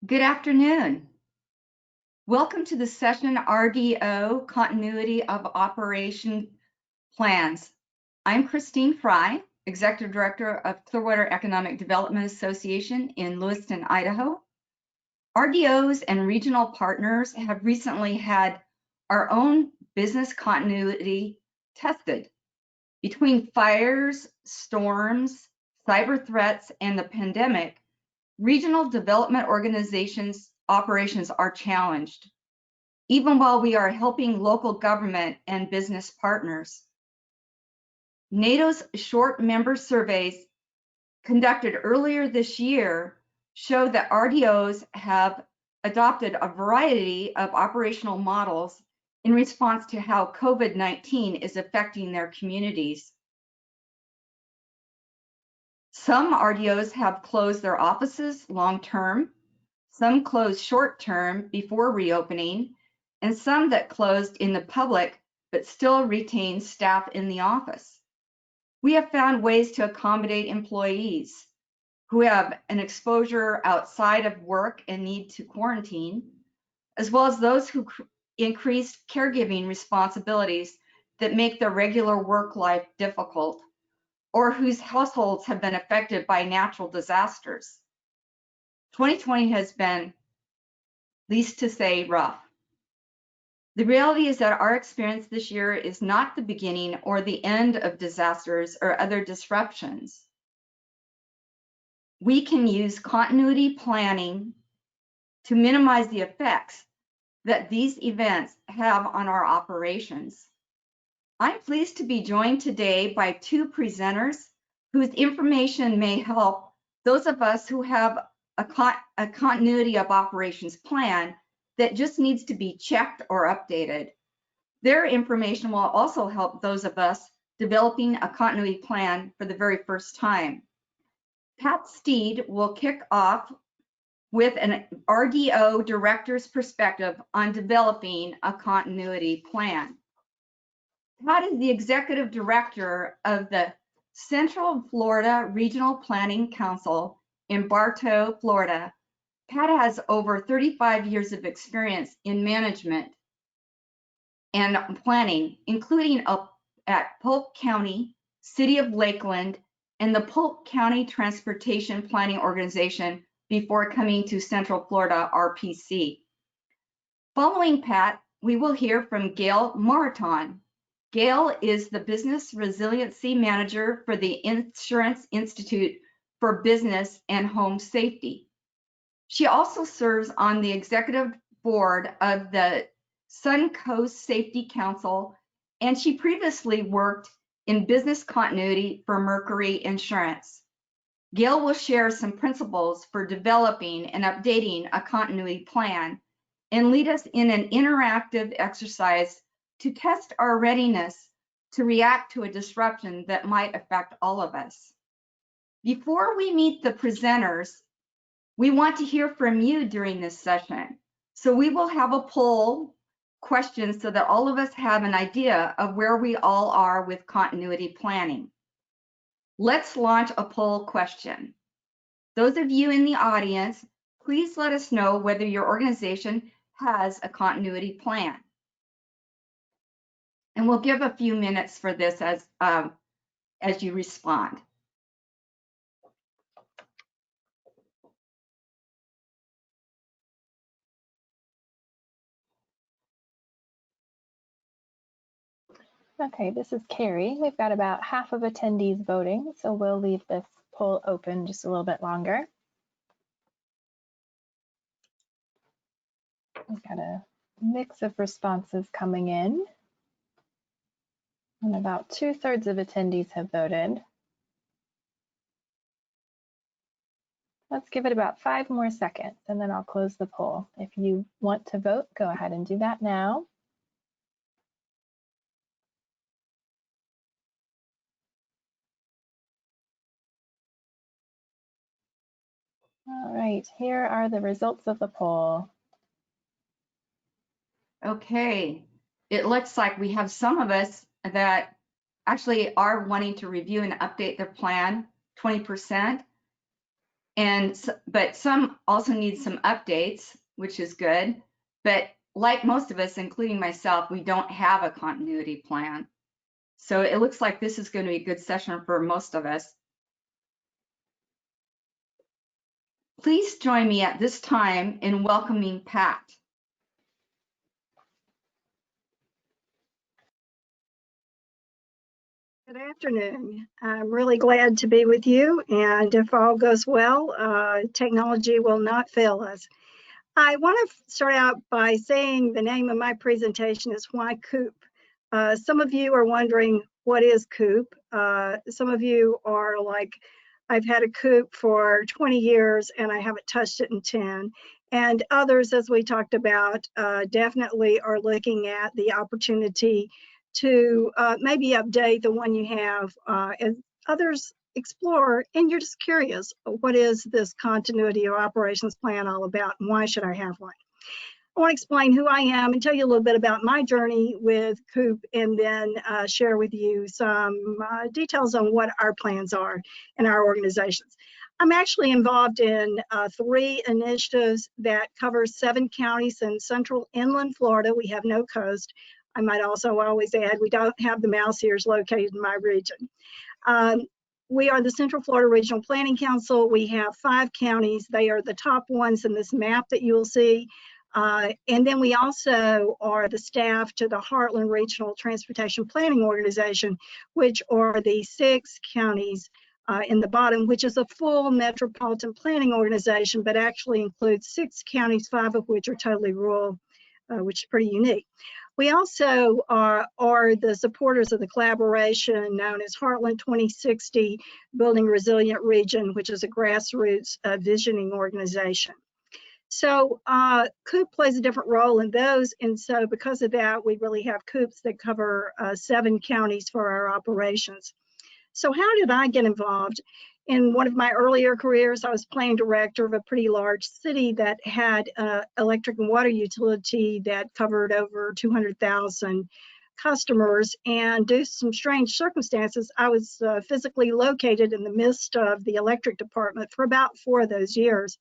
Good afternoon. Welcome to the session RDO, Continuity of Operation Plans. I'm Christine Fry, Executive Director of Clearwater Economic Development Association in Lewiston, Idaho. RDOs and regional partners have recently had our own business continuity tested. Between fires, storms, cyber threats, and the pandemic, regional development organizations' operations are challenged, even while we are helping local government and business partners. NADO's short member surveys conducted earlier this year show that RDOs have adopted a variety of operational models in response to how COVID-19 is affecting their communities. Some RDOs have closed their offices long-term, some closed short-term before reopening, and some that closed in the public but still retain staff in the office. We have found ways to accommodate employees who have an exposure outside of work and need to quarantine, as well as those who increased caregiving responsibilities that make their regular work life difficult, or whose households have been affected by natural disasters. 2020 has been, least to say, rough. The reality is that our experience this year is not the beginning or the end of disasters or other disruptions. We can use continuity planning to minimize the effects that these events have on our operations. I'm pleased to be joined today by two presenters whose information may help those of us who have a continuity of operations plan that just needs to be checked or updated. Their information will also help those of us developing a continuity plan for the very first time. Pat Steed will kick off with an RDO director's perspective on developing a continuity plan. Pat is the executive director of the Central Florida Regional Planning Council in Bartow, Florida. Pat has over 35 years of experience in management and planning, including at Polk County, City of Lakeland, and the Polk County Transportation Planning Organization before coming to Central Florida RPC. Following Pat, we will hear from Gail Moraton. Gail is the Business Resiliency Manager for the Insurance Institute for Business and Home Safety. She also serves on the executive board of the Suncoast Safety Council, and she previously worked in business continuity for Mercury Insurance. Gail will share some principles for developing and updating a continuity plan and lead us in an interactive exercise to test our readiness to react to a disruption that might affect all of us. Before we meet the presenters, we want to hear from you during this session. So we will have a poll question so that all of us have an idea of where we all are with continuity planning. Let's launch a poll question. Those of you in the audience, please let us know whether your organization has a continuity plan. And we'll give a few minutes for this as you respond. Okay, this is Carrie. We've got about half of attendees voting, so we'll leave this poll open just a little bit longer. We've got a mix of responses coming in, and about 2/3 of attendees have voted. Let's give it about 5 more seconds, and then I'll close the poll. If you want to vote, go ahead and do that now. All right, here are the results of the poll. Okay, it looks like we have some of us that actually are wanting to review and update their plan, 20%, But some also need some updates, which is good. But like most of us, including myself, we don't have a continuity plan. So it looks like this is going to be a good session for most of us. Please join me at this time in welcoming Pat. Good afternoon. I'm really glad to be with you, and if all goes well, technology will not fail us. I want to start out by saying the name of my presentation is Why COOP. Some of you are wondering, what is COOP? Some of you are like, I've had a COOP for 20 years and I haven't touched it in 10. And others, as we talked about, definitely are looking at the opportunity to maybe update the one you have, and others explore, and you're just curious, what is this continuity or operations plan all about, and why should I have one? I want to explain who I am and tell you a little bit about my journey with COOP, and then share with you some details on what our plans are in our organizations. I'm actually involved in 3 initiatives that cover 7 counties in central inland Florida. We have no coast. I might also always add, we don't have the mouse ears located in my region. We are the Central Florida Regional Planning Council. We have 5 counties. They are the top ones in this map that you will see. And then we also are the staff to the Heartland Regional Transportation Planning Organization, which are the 6 counties in the bottom, which is a full metropolitan planning organization, but actually includes 6 counties, 5 of which are totally rural, which is pretty unique. We also are the supporters of the collaboration known as Heartland 2060 Building Resilient Region, which is a grassroots visioning organization. So COOP plays a different role in those, and so because of that, we really have COOPs that cover 7 counties for our operations. So how did I get involved? In one of my earlier careers, I was planning director of a pretty large city that had electric and water utility that covered over 200,000 customers, and due to some strange circumstances, I was physically located in the midst of the electric department for about 4 of those years.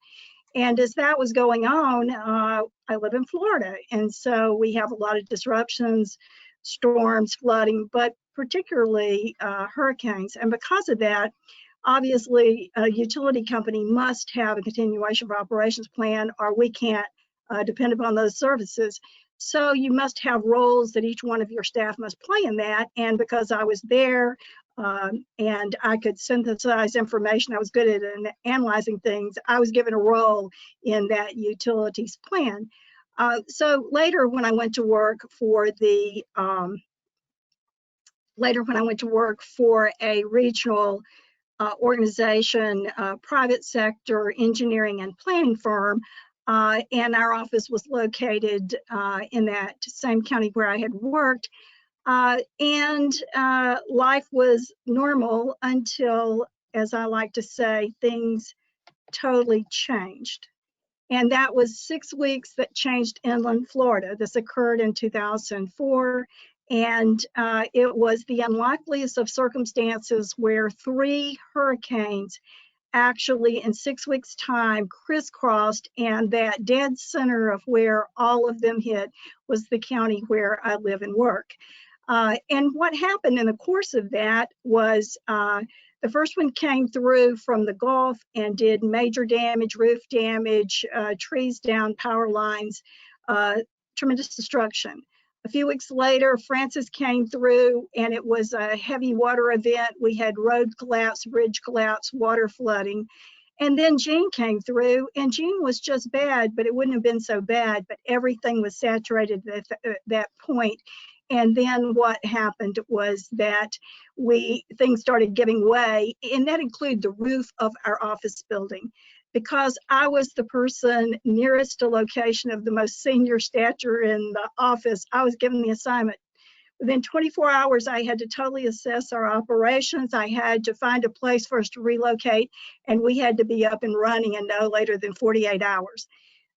And as that was going on, I live in Florida, and so we have a lot of disruptions, storms, flooding, but particularly hurricanes. And because of that, obviously, a utility company must have a continuation of operations plan, or we can't depend upon those services. So you must have roles that each one of your staff must play in that. And because I was there and I could synthesize information, I was good at analyzing things, I was given a role in that utilities plan. So later when I went to work for the a regional organization, private sector engineering and planning firm, and our office was located in that same county where I had worked. And life was normal until, as I like to say, things totally changed. And that was 6 weeks that changed inland Florida. This occurred in 2004. And it was the unlikeliest of circumstances where 3 hurricanes actually in 6 weeks' time crisscrossed, and that dead center of where all of them hit was the county where I live and work. And what happened in the course of that was the first one came through from the Gulf and did major damage, roof damage, trees down, power lines, tremendous destruction. A few weeks later, Francis came through, and it was a heavy water event. We had road collapse, bridge collapse, water flooding. And then Jeanne came through, and Jeanne was just bad, but it wouldn't have been so bad, but everything was saturated at that point. And then what happened was that things started giving way, and that included the roof of our office building. Because I was the person nearest to location of the most senior stature in the office, I was given the assignment. Within 24 hours, I had to totally assess our operations. I had to find a place for us to relocate, and we had to be up and running in no later than 48 hours.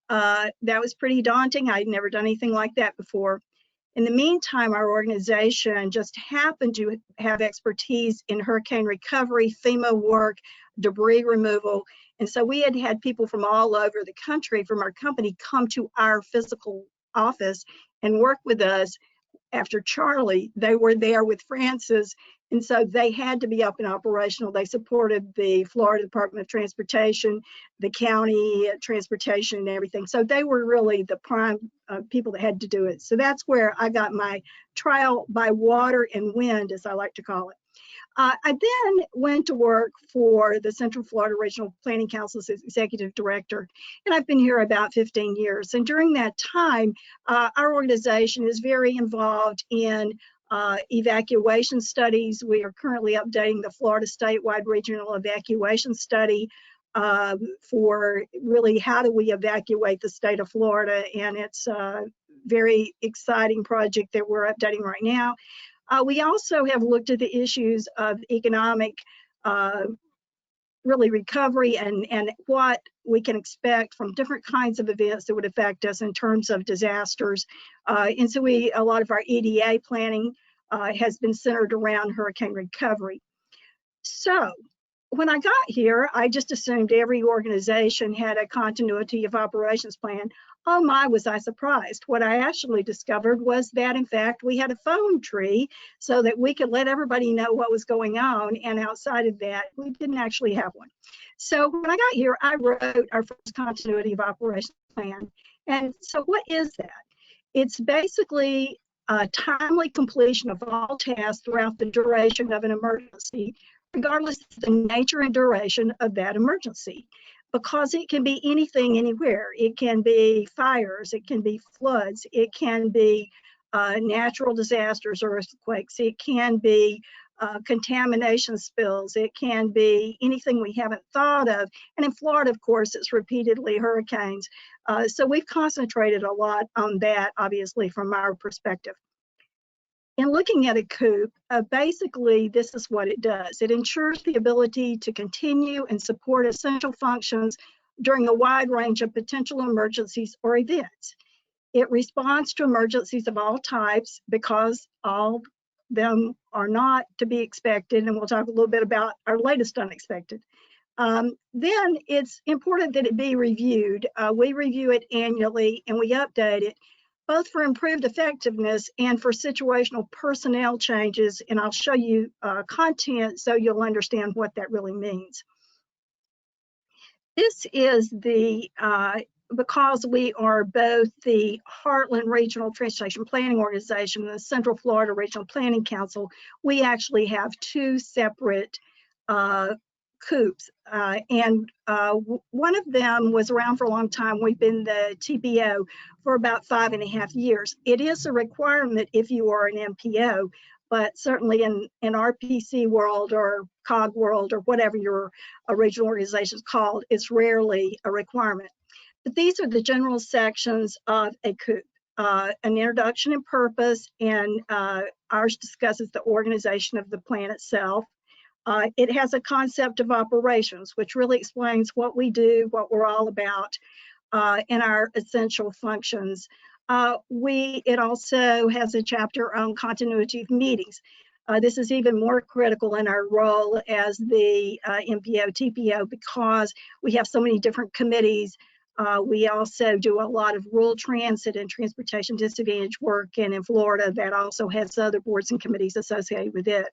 That was pretty daunting. I'd never done anything like that before. In the meantime, our organization just happened to have expertise in hurricane recovery, FEMA work, debris removal, And so we had had people from all over the country from our company come to our physical office and work with us. After Charlie, they were there with Francis, and so they had to be up and operational. They supported the Florida Department of Transportation, the county transportation and everything. So they were really the prime people that had to do it. So that's where I got my trial by water and wind, as I like to call it. I then went to work for the Central Florida Regional Planning Council as executive director, and I've been here about 15 years. And during that time, our organization is very involved in evacuation studies. We are currently updating the Florida Statewide Regional Evacuation Study for really how do we evacuate the state of Florida, and it's a very exciting project that we're updating right now. We also have looked at the issues of economic really recovery and what we can expect from different kinds of events that would affect us in terms of disasters. And so a lot of our EDA planning has been centered around hurricane recovery. So when I got here, I just assumed every organization had a continuity of operations plan. Oh my, was I surprised. What I actually discovered was that, in fact, we had a phone tree so that we could let everybody know what was going on. And outside of that, we didn't actually have one. So when I got here, I wrote our first continuity of operations plan. And so what is that? It's basically a timely completion of all tasks throughout the duration of an emergency, regardless of the nature and duration of that emergency, because it can be anything, anywhere. It can be fires, it can be floods, it can be natural disasters or earthquakes, it can be contamination spills, it can be anything we haven't thought of. And in Florida, of course, it's repeatedly hurricanes. So we've concentrated a lot on that, obviously, from our perspective. In looking at a COOP, basically this is what it does. It ensures the ability to continue and support essential functions during a wide range of potential emergencies or events. It responds to emergencies of all types because all of them are not to be expected, and we'll talk a little bit about our latest unexpected. Then it's important that it be reviewed. We review it annually and we update it, both for improved effectiveness and for situational personnel changes. And I'll show you content so you'll understand what that really means. This is the, because we are both the Heartland Regional Transportation Planning Organization and the Central Florida Regional Planning Council, we actually have two separate COOPs, and one of them was around for a long time. We've been the TPO for about 5.5 years. It is a requirement if you are an MPO, but certainly in RPC world or COG world or whatever your regional organization is called, it's rarely a requirement. But these are the general sections of a COOP. An introduction and purpose, and ours discusses the organization of the plan itself. It has a concept of operations, which really explains what we do, what we're all about, and our essential functions. It also has a chapter on continuity of meetings. This is even more critical in our role as the MPO, TPO, because we have so many different committees. We also do a lot of rural transit and transportation disadvantage work, and in Florida, that also has other boards and committees associated with it.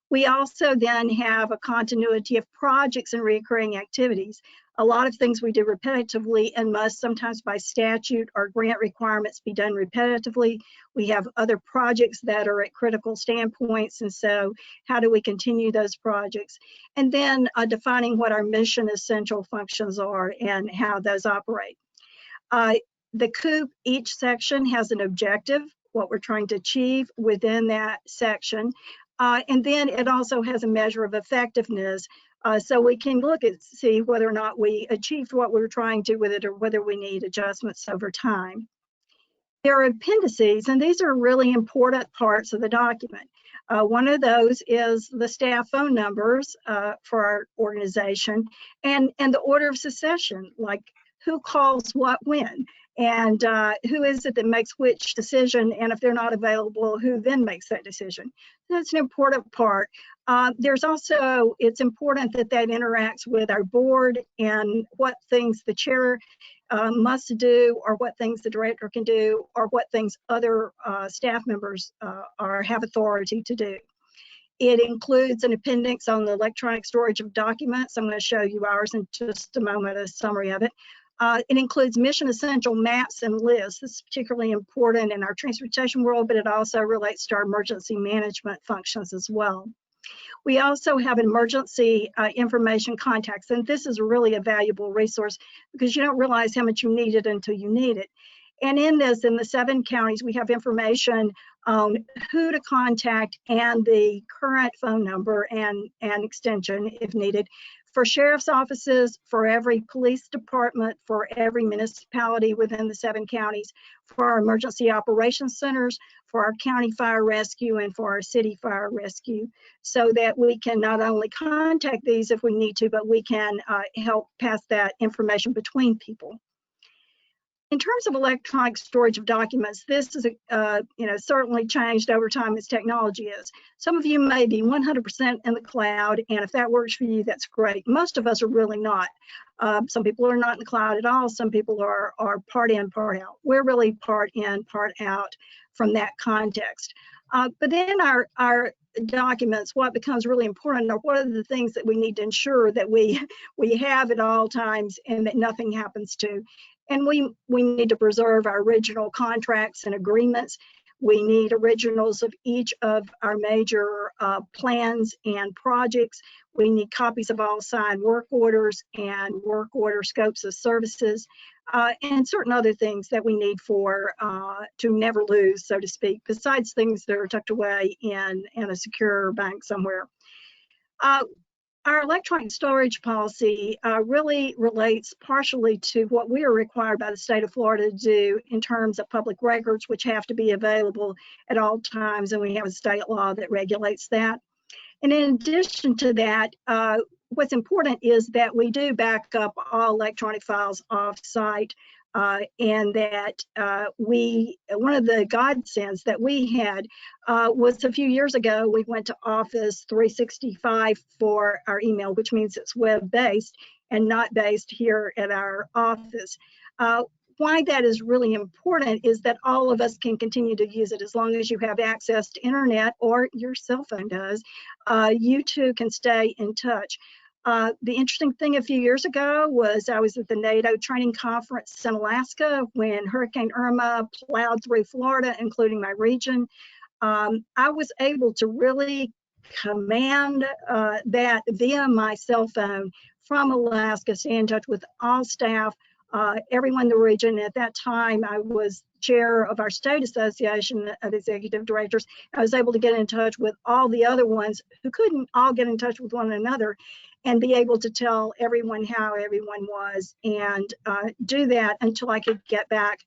We also then have a continuity of projects and recurring activities. A lot of things we do repetitively and must sometimes by statute or grant requirements be done repetitively. We have other projects that are at critical standpoints, and so how do we continue those projects? And then defining what our mission essential functions are and how those operate. The COOP, each section has an objective, what we're trying to achieve within that section. And then it also has a measure of effectiveness, so we can look at see whether or not we achieved what we were trying to with it or whether we need adjustments over time. There are appendices, and these are really important parts of the document. One of those is the staff phone numbers for our organization and the order of succession, like who calls what when. and who is it that makes which decision, and if they're not available, who then makes that decision. That's an important part. There's also, it's important that that interacts with our board and what things the chair must do, or what things the director can do, or what things other staff members have authority to do. It includes an appendix on the electronic storage of documents. I'm going to show you ours in just a moment, a summary of it. It includes mission essential maps and lists. This is particularly important in our transportation world, but it also relates to our emergency management functions as well. We also have emergency information contacts, and this is really a valuable resource because you don't realize how much you need it until you need it. And in this, in the 7 counties, we have information on who to contact and the current phone number and extension if needed for sheriff's offices, for every police department, for every municipality within the 7 counties, for our emergency operations centers, for our county fire rescue, and for our city fire rescue, so that we can not only contact these if we need to, but we can help pass that information between people. In terms of electronic storage of documents, this is certainly changed over time as technology is. Some of you may be 100% in the cloud, and if that works for you, that's great. Most of us are really not. Some people are not in the cloud at all. Some people are part in, part out. We're really part in, part out from that context. But then our documents, what becomes really important are what are the things that we need to ensure that we have at all times and that nothing happens to. And we need to preserve our original contracts and agreements. We need originals of each of our major plans and projects. We need copies of all signed work orders and work order scopes of services, and certain other things that we need for to never lose, so to speak, besides things that are tucked away in a secure bank somewhere. Our electronic storage policy really relates partially to what we are required by the state of Florida to do in terms of public records, which have to be available at all times, and we have a state law that regulates that. And in addition to that, what's important is that we do back up all electronic files off-site, and that one of the godsends that we had was a few years ago, we went to Office 365 for our email, which means it's web-based and not based here at our office. Why that is really important is that all of us can continue to use it as long as you have access to internet or your cell phone does. You too can stay in touch. The interesting thing a few years ago was I was at the NADO training conference in Alaska when Hurricane Irma plowed through Florida, including my region. I was able to really command that via my cell phone from Alaska, stay in touch with all staff, everyone in the region. At that time, I was chair of our state association of executive directors. I was able to get in touch with all the other ones who couldn't all get in touch with one another and be able to tell everyone how everyone was, and do that until I could get back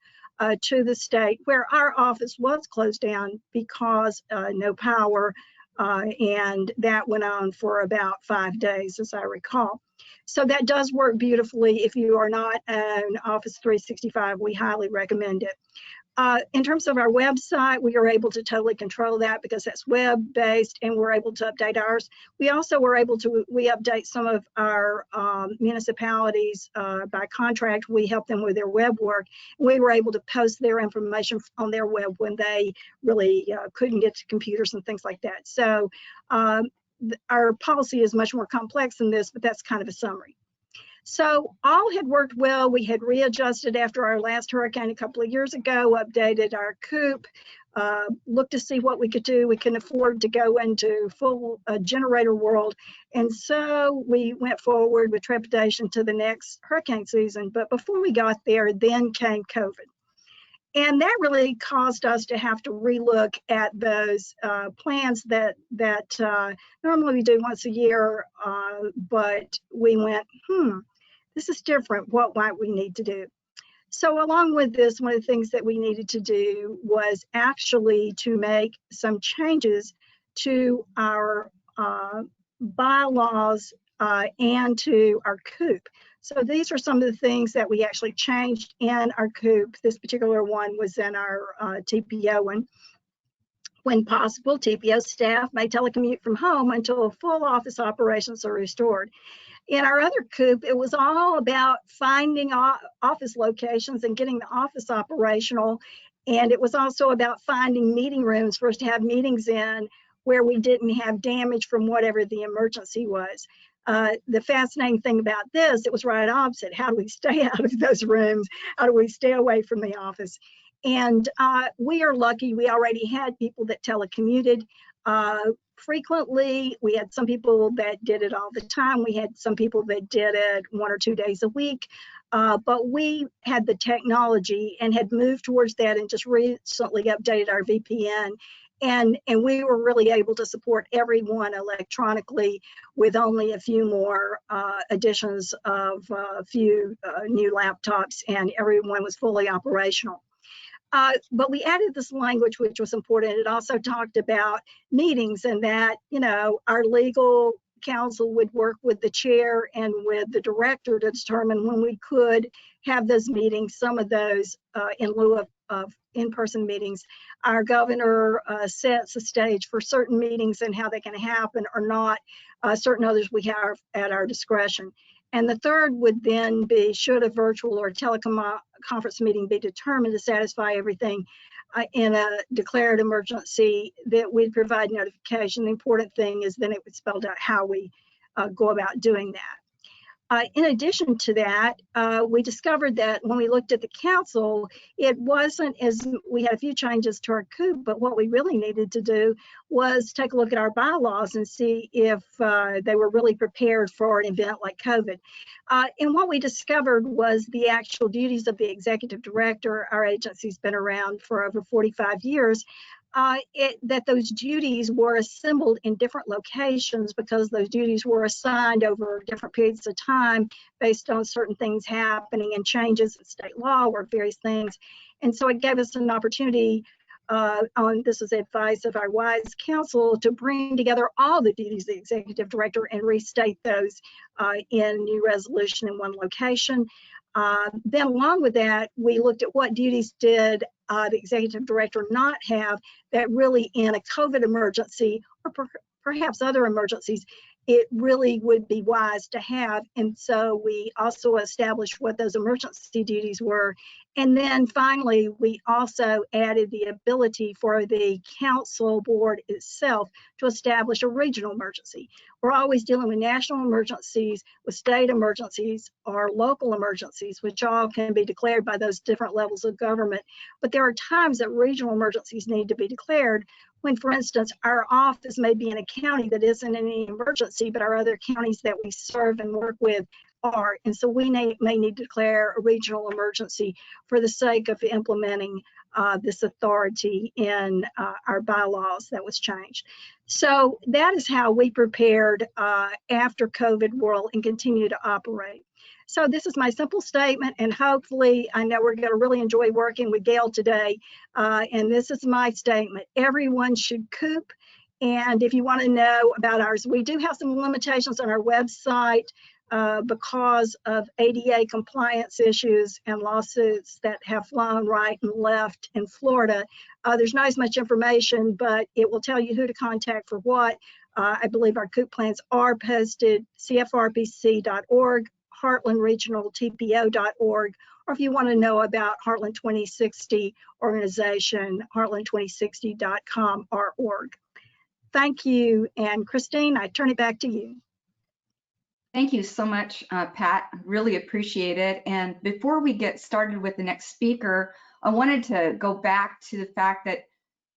to the state where our office was closed down because no power, and that went on for about 5 days, as I recall. So that does work beautifully. If you are not on Office 365, we highly recommend it. In terms of our website, we are able to totally control that because that's web-based, and we're able to update ours. We also were able to, we update some of our municipalities by contract. We help them with their web work. We were able to post their information on their web when they really couldn't get to computers and things like that. So our policy is much more complex than this, but that's kind of a summary. So all had worked well. We had readjusted after our last hurricane a couple of years ago, updated our COOP, looked to see what we could do. We couldn't afford to go into full generator world. And so we went forward with trepidation to the next hurricane season. But before we got there, then came COVID. And that really caused us to have to relook at those plans that normally we do once a year, but we went, this is different. What might we need to do? So along with this, one of the things that we needed to do was actually to make some changes to our bylaws and to our COOP. So these are some of the things that we actually changed in our COOP. This particular one was in our TPO one. When possible, TPO staff may telecommute from home until full office operations are restored. In our other COOP, it was all about finding office locations and getting the office operational. And it was also about finding meeting rooms for us to have meetings in where we didn't have damage from whatever the emergency was. The fascinating thing about this, it was right opposite. How do we stay out of those rooms? How do we stay away from the office? And we are lucky, we already had people that telecommuted frequently. We had some people that did it all the time. We had some people that did it 1 or 2 days a week. But we had the technology and had moved towards that and just recently updated our VPN. And we were really able to support everyone electronically with only a few more additions of a few new laptops, and everyone was fully operational. But we added this language, which was important. It also talked about meetings, and that, you know, our legal counsel would work with the chair and with the director to determine when we could have those meetings, some of those in lieu of in-person meetings. Our governor sets the stage for certain meetings and how they can happen or not. Certain others we have at our discretion. And the third would then be, should a virtual or teleconference meeting be determined to satisfy everything in a declared emergency, that we'd provide notification. The important thing is then it would spell out how we go about doing that. In addition to that, we discovered that when we looked at the council, it wasn't as, we had a few changes to our COOP, but what we really needed to do was take a look at our bylaws and see if they were really prepared for an event like COVID. And what we discovered was the actual duties of the executive director. Our agency's been around for over 45 years. That those duties were assembled in different locations because those duties were assigned over different periods of time based on certain things happening and changes in state law or various things. And so it gave us an opportunity this is advice of our wise counsel, to bring together all the duties of the executive director and restate those in new resolution in one location. Then along with that, we looked at what duties did the executive director not have that really in a COVID emergency or perhaps other emergencies, it really would be wise to have. And so we also established what those emergency duties were. And then finally, we also added the ability for the council board itself to establish a regional emergency. We're always dealing with national emergencies, with state emergencies, or local emergencies, which all can be declared by those different levels of government. But there are times that regional emergencies need to be declared when, for instance, our office may be in a county that isn't in any emergency, but our other counties that we serve and work with are. And so we may need to declare a regional emergency for the sake of implementing this authority in our bylaws that was changed. So that is how we prepared after COVID world and continue to operate. So this is my simple statement, and hopefully I know we're going to really enjoy working with Gail today. And this is my statement: everyone should COOP. And if you want to know about ours, we do have some limitations on our website because of ADA compliance issues and lawsuits that have flown right and left in Florida. There's not as much information, but it will tell you who to contact for what. I believe our COOP plans are posted, cfrpc.org, heartlandregionaltpo.org, or if you want to know about Heartland 2060 organization, heartland2060.com or org. Thank you. And Christine, I turn it back to you. Thank you so much, Pat. Really appreciate it. And before we get started with the next speaker, I wanted to go back to the fact that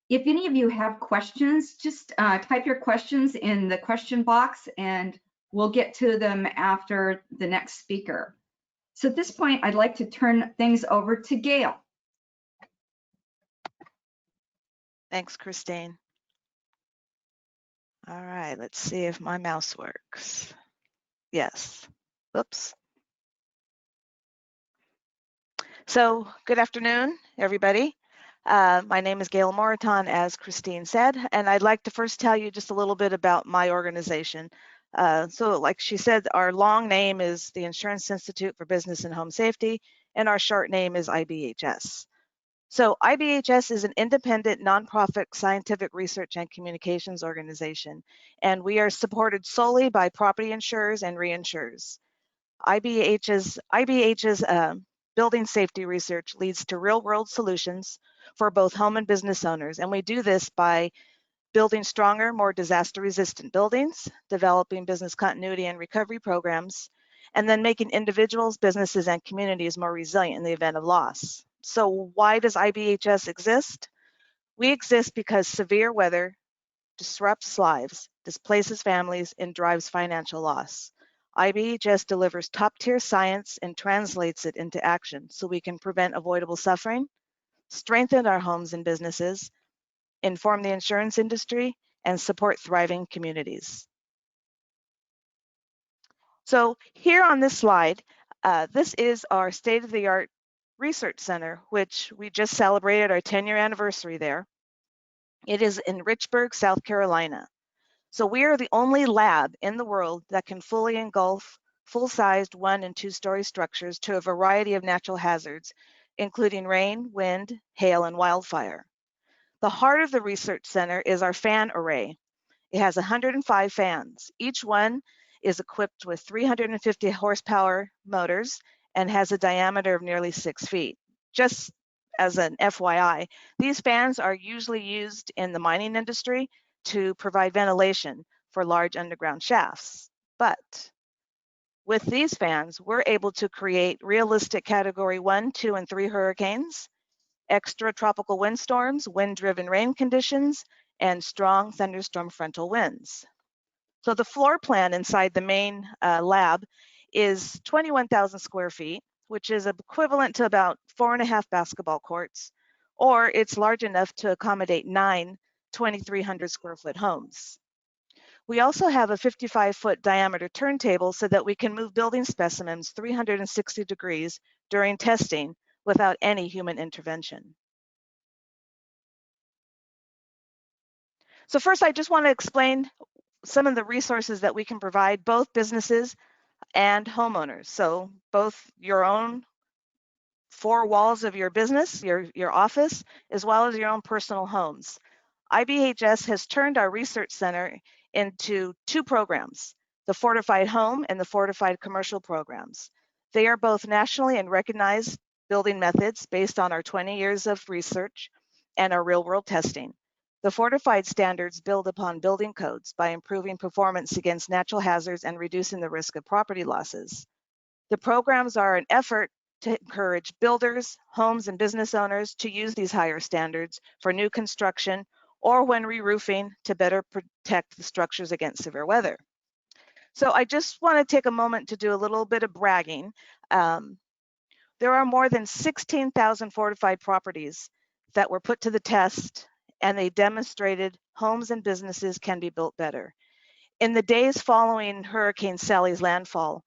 if any of you have questions, just type your questions in the question box and we'll get to them after the next speaker. So at this point, I'd like to turn things over to Gail. Thanks, Christine. All right, let's see if my mouse works. Yes. Oops. So good afternoon, everybody. My name is Gail Moriton, as Christine said, and I'd like to first tell you just a little bit about my organization. So like she said, our long name is the Insurance Institute for Business and Home Safety, and our short name is IBHS. So IBHS is an independent nonprofit scientific research and communications organization, and we are supported solely by property insurers and reinsurers. IBH's building safety research leads to real-world solutions for both home and business owners, and we do this by building stronger, more disaster-resistant buildings, developing business continuity and recovery programs, and then making individuals, businesses, and communities more resilient in the event of loss. So why does IBHS exist? We exist because severe weather disrupts lives, displaces families, and drives financial loss. IBHS delivers top-tier science and translates it into action so we can prevent avoidable suffering, strengthen our homes and businesses, inform the insurance industry, and support thriving communities. So here on this slide, this is our state-of-the-art research center, which we just celebrated our 10-year anniversary there. It is in Richburg, South Carolina. So we are the only lab in the world that can fully engulf full-sized 1- and 2-story structures to a variety of natural hazards, including rain, wind, hail, and wildfire. The heart of the research center is our fan array. It has 105 fans. Each one is equipped with 350 horsepower motors and has a diameter of nearly 6 feet. Just as an FYI, these fans are usually used in the mining industry to provide ventilation for large underground shafts. But with these fans, we're able to create realistic category 1, 2, and 3 hurricanes, extra tropical windstorms, wind-driven rain conditions, and strong thunderstorm frontal winds. So the floor plan inside the main lab is 21,000 square feet, which is equivalent to about 4.5 basketball courts, or it's large enough to accommodate 9 2,300 square foot homes. We also have a 55-foot diameter turntable so that we can move building specimens 360 degrees during testing without any human intervention. So first, I just want to explain some of the resources that we can provide both businesses and homeowners. So both your own 4 walls of your business, your office, as well as your own personal homes. IBHS has turned our research center into 2 programs, the Fortified Home and the Fortified Commercial programs. They are both nationally and recognized building methods based on our 20 years of research and our real-world testing. The Fortified standards build upon building codes by improving performance against natural hazards and reducing the risk of property losses. The programs are an effort to encourage builders, homes, and business owners to use these higher standards for new construction or when re-roofing to better protect the structures against severe weather. So I just want to take a moment to do a little bit of bragging. There are more than 16,000 fortified properties that were put to the test, and they demonstrated homes and businesses can be built better. In the days following Hurricane Sally's landfall,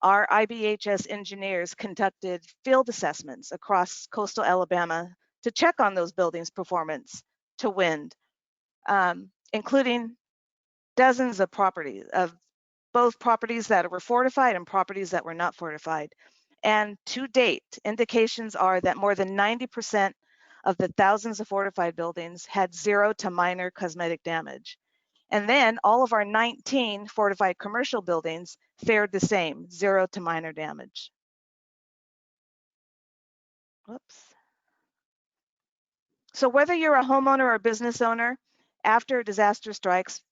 our IBHS engineers conducted field assessments across coastal Alabama to check on those buildings' performance to wind, including dozens of properties, of both properties that were fortified and properties that were not fortified. And to date, indications are that more than 90% of the thousands of fortified buildings had 0 to minor cosmetic damage. And then all of our 19 fortified commercial buildings fared the same, 0 to minor damage. Whoops. So whether you're a homeowner or a business owner, after a disaster strikes,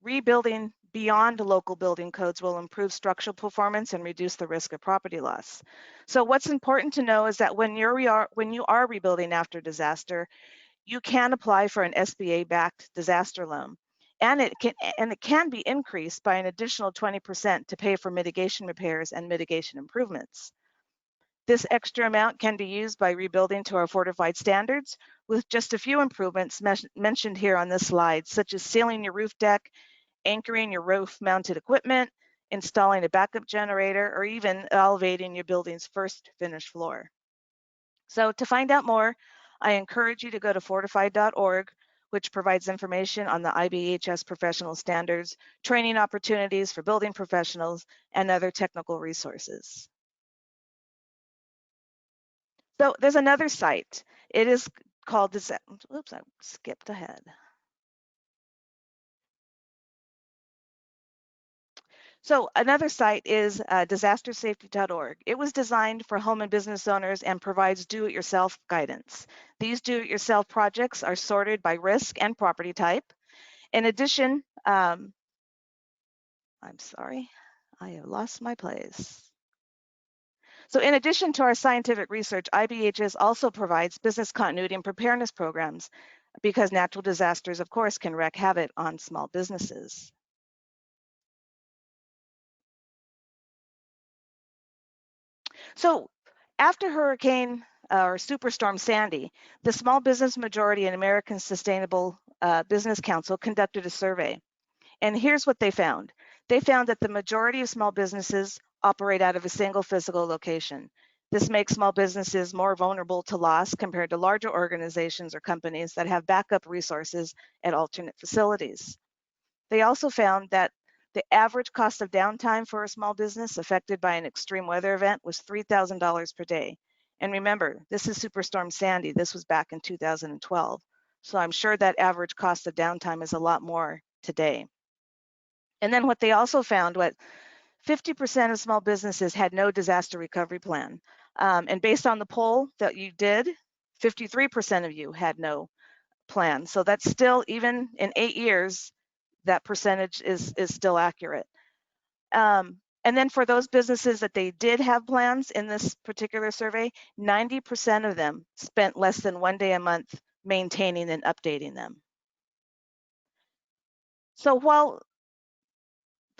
rebuilding beyond local building codes will improve structural performance and reduce the risk of property loss. So what's important to know is that when you are rebuilding after disaster, you can apply for an SBA-backed disaster loan. And it can be increased by an additional 20% to pay for mitigation repairs and mitigation improvements. This extra amount can be used by rebuilding to our fortified standards with just a few improvements mentioned here on this slide, such as sealing your roof deck, anchoring your roof-mounted equipment, installing a backup generator, or even elevating your building's first finished floor. So to find out more, I encourage you to go to fortified.org, which provides information on the IBHS professional standards, training opportunities for building professionals, and other technical resources. So there's another site. It is called, oops, I skipped ahead. So another site is disastersafety.org. It was designed for home and business owners and provides do-it-yourself guidance. These do-it-yourself projects are sorted by risk and property type. In addition, I'm sorry, I have lost my place. So in addition to our scientific research, IBHS also provides business continuity and preparedness programs because natural disasters, of course, can wreak havoc on small businesses. So after Hurricane or Superstorm Sandy, the Small Business Majority and American Sustainable Business Council conducted a survey. And here's what they found. They found that the majority of small businesses operate out of a single physical location. This makes small businesses more vulnerable to loss compared to larger organizations or companies that have backup resources at alternate facilities. They also found that the average cost of downtime for a small business affected by an extreme weather event was $3,000 per day. And remember, this is Superstorm Sandy. This was back in 2012. So I'm sure that average cost of downtime is a lot more today. And then what they also found, 50% of small businesses had no disaster recovery plan. And based on the poll that you did, 53% of you had no plan. So that's still, even in 8 years, that percentage is still accurate. And then for those businesses that they did have plans in this particular survey, 90% of them spent less than 1 day a month maintaining and updating them. So while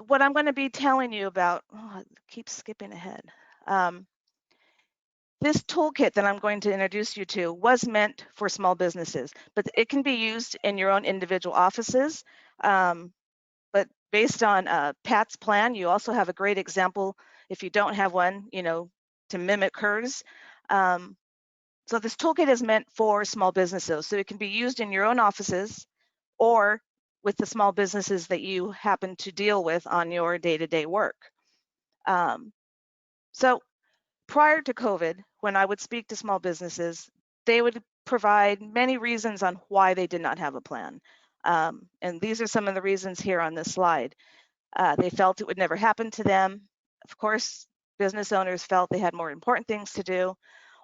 what I'm going to be telling you about, I keep skipping ahead. This toolkit that I'm going to introduce you to was meant for small businesses, but it can be used in your own individual offices. But based on Pat's plan, you also have a great example, if you don't have one, to mimic hers. So this toolkit is meant for small businesses, so it can be used in your own offices or with the small businesses that you happen to deal with on your day-to-day work. So prior to COVID, when I would speak to small businesses, they would provide many reasons on why they did not have a plan. And these are some of the reasons here on this slide. They felt it would never happen to them. Of course, business owners felt they had more important things to do,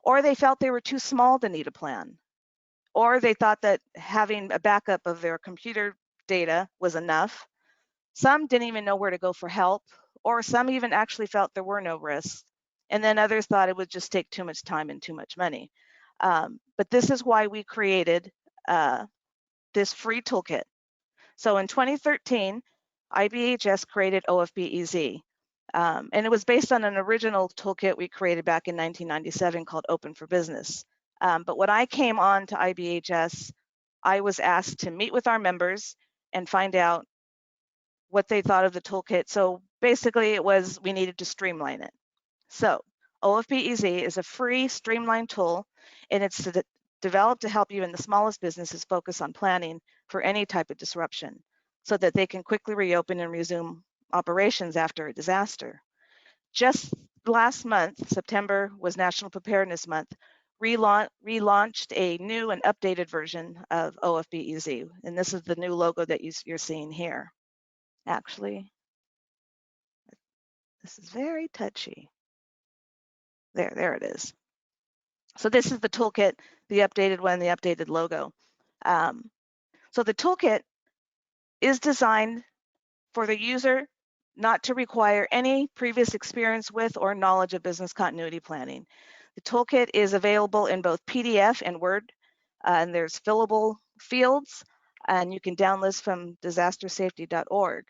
or they felt they were too small to need a plan, or they thought that having a backup of their computer data was enough. Some didn't even know where to go for help, or some even actually felt there were no risks. And then others thought it would just take too much time and too much money. But this is why we created this free toolkit. So in 2013, IBHS created OFB-EZ. And it was based on an original toolkit we created back in 1997 called Open for Business. But when I came on to IBHS, I was asked to meet with our members and find out what they thought of the toolkit. So basically it was, we needed to streamline it. So OFB-EZ is a free streamlined tool, and it's developed to help even the smallest businesses focus on planning for any type of disruption so that they can quickly reopen and resume operations after a disaster. Just last month, September was National Preparedness Month, relaunched a new and updated version of OFB-EZ, and this is the new logo that you're seeing here. Actually, this is very touchy. There it is. So this is the toolkit, the updated one, the updated logo. So the toolkit is designed for the user not to require any previous experience with or knowledge of business continuity planning. The toolkit is available in both PDF and Word, and there's fillable fields, and you can download from disastersafety.org.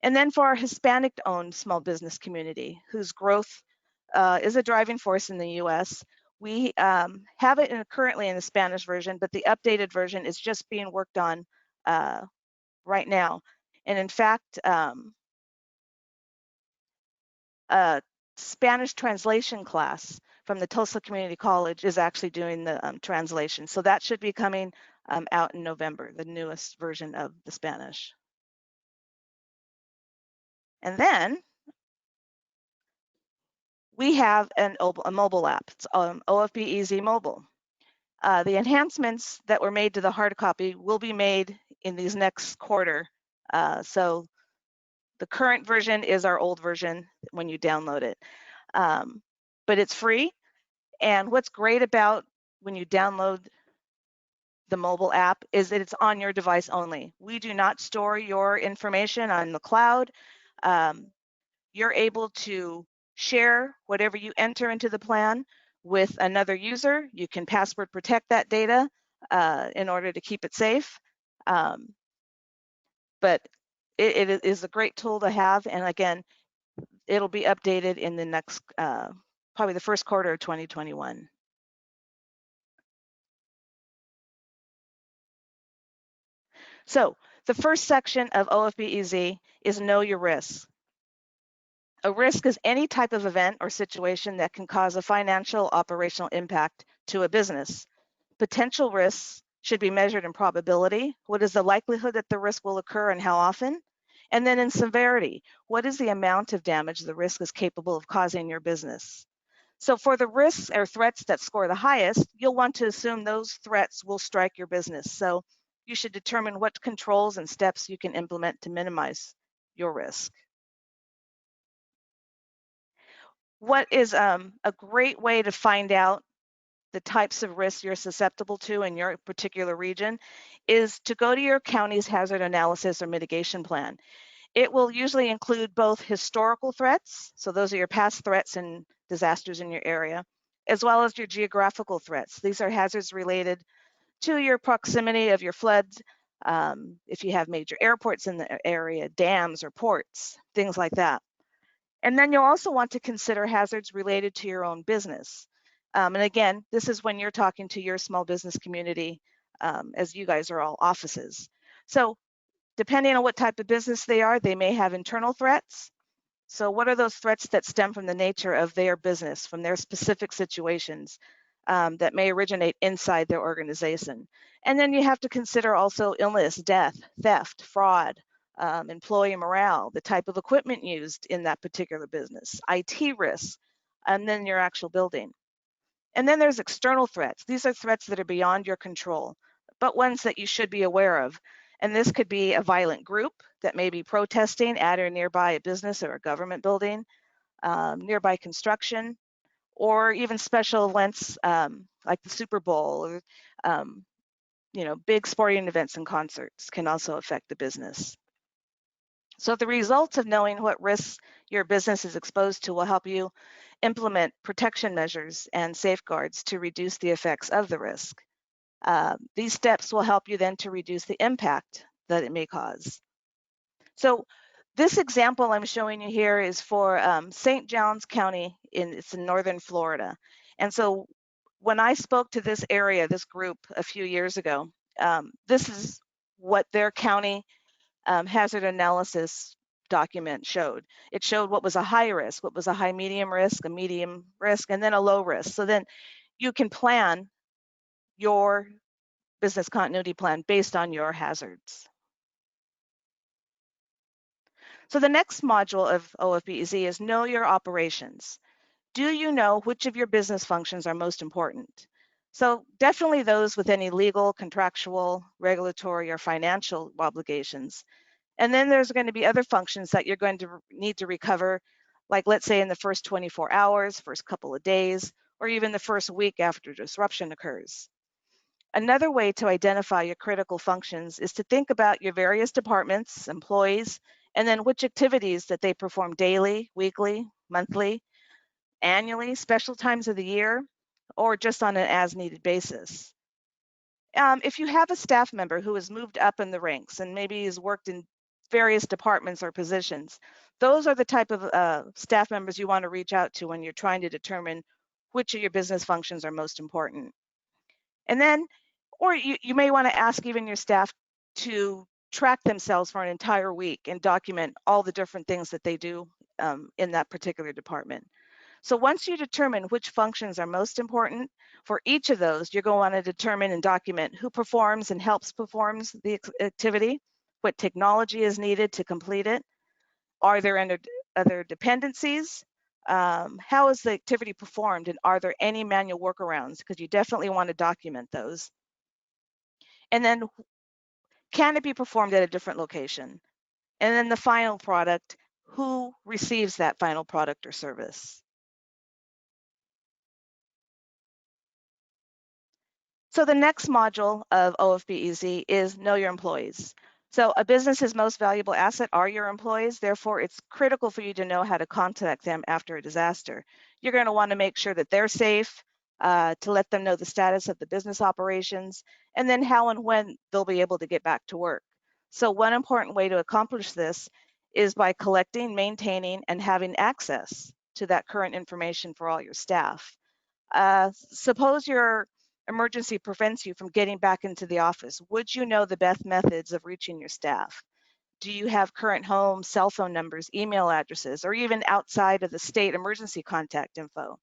And then for our Hispanic-owned small business community, whose growth is a driving force in the US, we have it currently in the Spanish version, but the updated version is just being worked on right now. And in fact, a Spanish translation class from the Tulsa Community College is actually doing the translation. So that should be coming out in November, the newest version of the Spanish. And then we have a mobile app. It's OFB Easy Mobile. The enhancements that were made to the hard copy will be made in these next quarter. So the current version is our old version when you download it. But it's free. And what's great about when you download the mobile app is that it's on your device only. We do not store your information on the cloud. You're able to share whatever you enter into the plan with another user. You can password protect that data in order to keep it safe. But it is a great tool to have. And again, it'll be updated in the next, probably the first quarter of 2021. So the first section of OFB-EZ is Know Your Risks. A risk is any type of event or situation that can cause a financial operational impact to a business. Potential risks should be measured in probability. What is the likelihood that the risk will occur and how often? And then in severity, what is the amount of damage the risk is capable of causing your business? So for the risks or threats that score the highest, you'll want to assume those threats will strike your business. So you should determine what controls and steps you can implement to minimize your risk. What is a great way to find out the types of risks you're susceptible to in your particular region is to go to your county's hazard analysis or mitigation plan. It will usually include both historical threats, so those are your past threats and disasters in your area, as well as your geographical threats. These are hazards related to your proximity of your floods, if you have major airports in the area, dams or ports, things like that. And then you'll also want to consider hazards related to your own business. And again, this is when you're talking to your small business community, as you guys are all offices. So depending on what type of business they are, they may have internal threats. So what are those threats that stem from the nature of their business, from their specific situations that may originate inside their organization? And then you have to consider also illness, death, theft, fraud, employee morale, the type of equipment used in that particular business, IT risks, and then your actual building. And then there's external threats. These are threats that are beyond your control, but ones that you should be aware of. And this could be a violent group that may be protesting at or nearby a business or a government building, nearby construction, or even special events like the Super Bowl or big sporting events and concerts can also affect the business. So the results of knowing what risks your business is exposed to will help you implement protection measures and safeguards to reduce the effects of the risk. These steps will help you then to reduce the impact that it may cause. So this example I'm showing you here is for St. Johns County, it's in northern Florida. And so when I spoke to this area, this group a few years ago, this is what their county hazard analysis document showed. It showed what was a high risk, what was a high medium risk, and then a low risk. So then you can plan your business continuity plan based on your hazards. So the next module of OFB-EZ is Know Your Operations. Do you know which of your business functions are most important? So definitely those with any legal, contractual, regulatory, or financial obligations. And then there's going to be other functions that you're going to need to recover, like let's say in the first 24 hours, first couple of days, or even the first week after disruption occurs. Another way to identify your critical functions is to think about your various departments, employees, and then which activities that they perform daily, weekly, monthly, annually, special times of the year, or just on an as-needed basis. If you have a staff member who has moved up in the ranks and maybe has worked in various departments or positions, those are the type of staff members you want to reach out to when you're trying to determine which of your business functions are most important. And then, or you may want to ask even your staff to track themselves for an entire week and document all the different things that they do in that particular department. So once you determine which functions are most important, for each of those, you're going to want to determine and document who performs and helps performs the activity, what technology is needed to complete it, are there any other dependencies, how is the activity performed, and are there any manual workarounds, because you definitely want to document those. And then can it be performed at a different location? And then the final product, who receives that final product or service? So the next module of OFB Easy is Know Your Employees. So a business's most valuable asset are your employees. Therefore, it's critical for you to know how to contact them after a disaster. You're going to want to make sure that they're safe, to let them know the status of the business operations, and then how and when they'll be able to get back to work. So one important way to accomplish this is by collecting, maintaining, and having access to that current information for all your staff. Suppose your emergency prevents you from getting back into the office. Would you know the best methods of reaching your staff? Do you have current home, cell phone numbers, email addresses, or even outside of the state emergency contact info?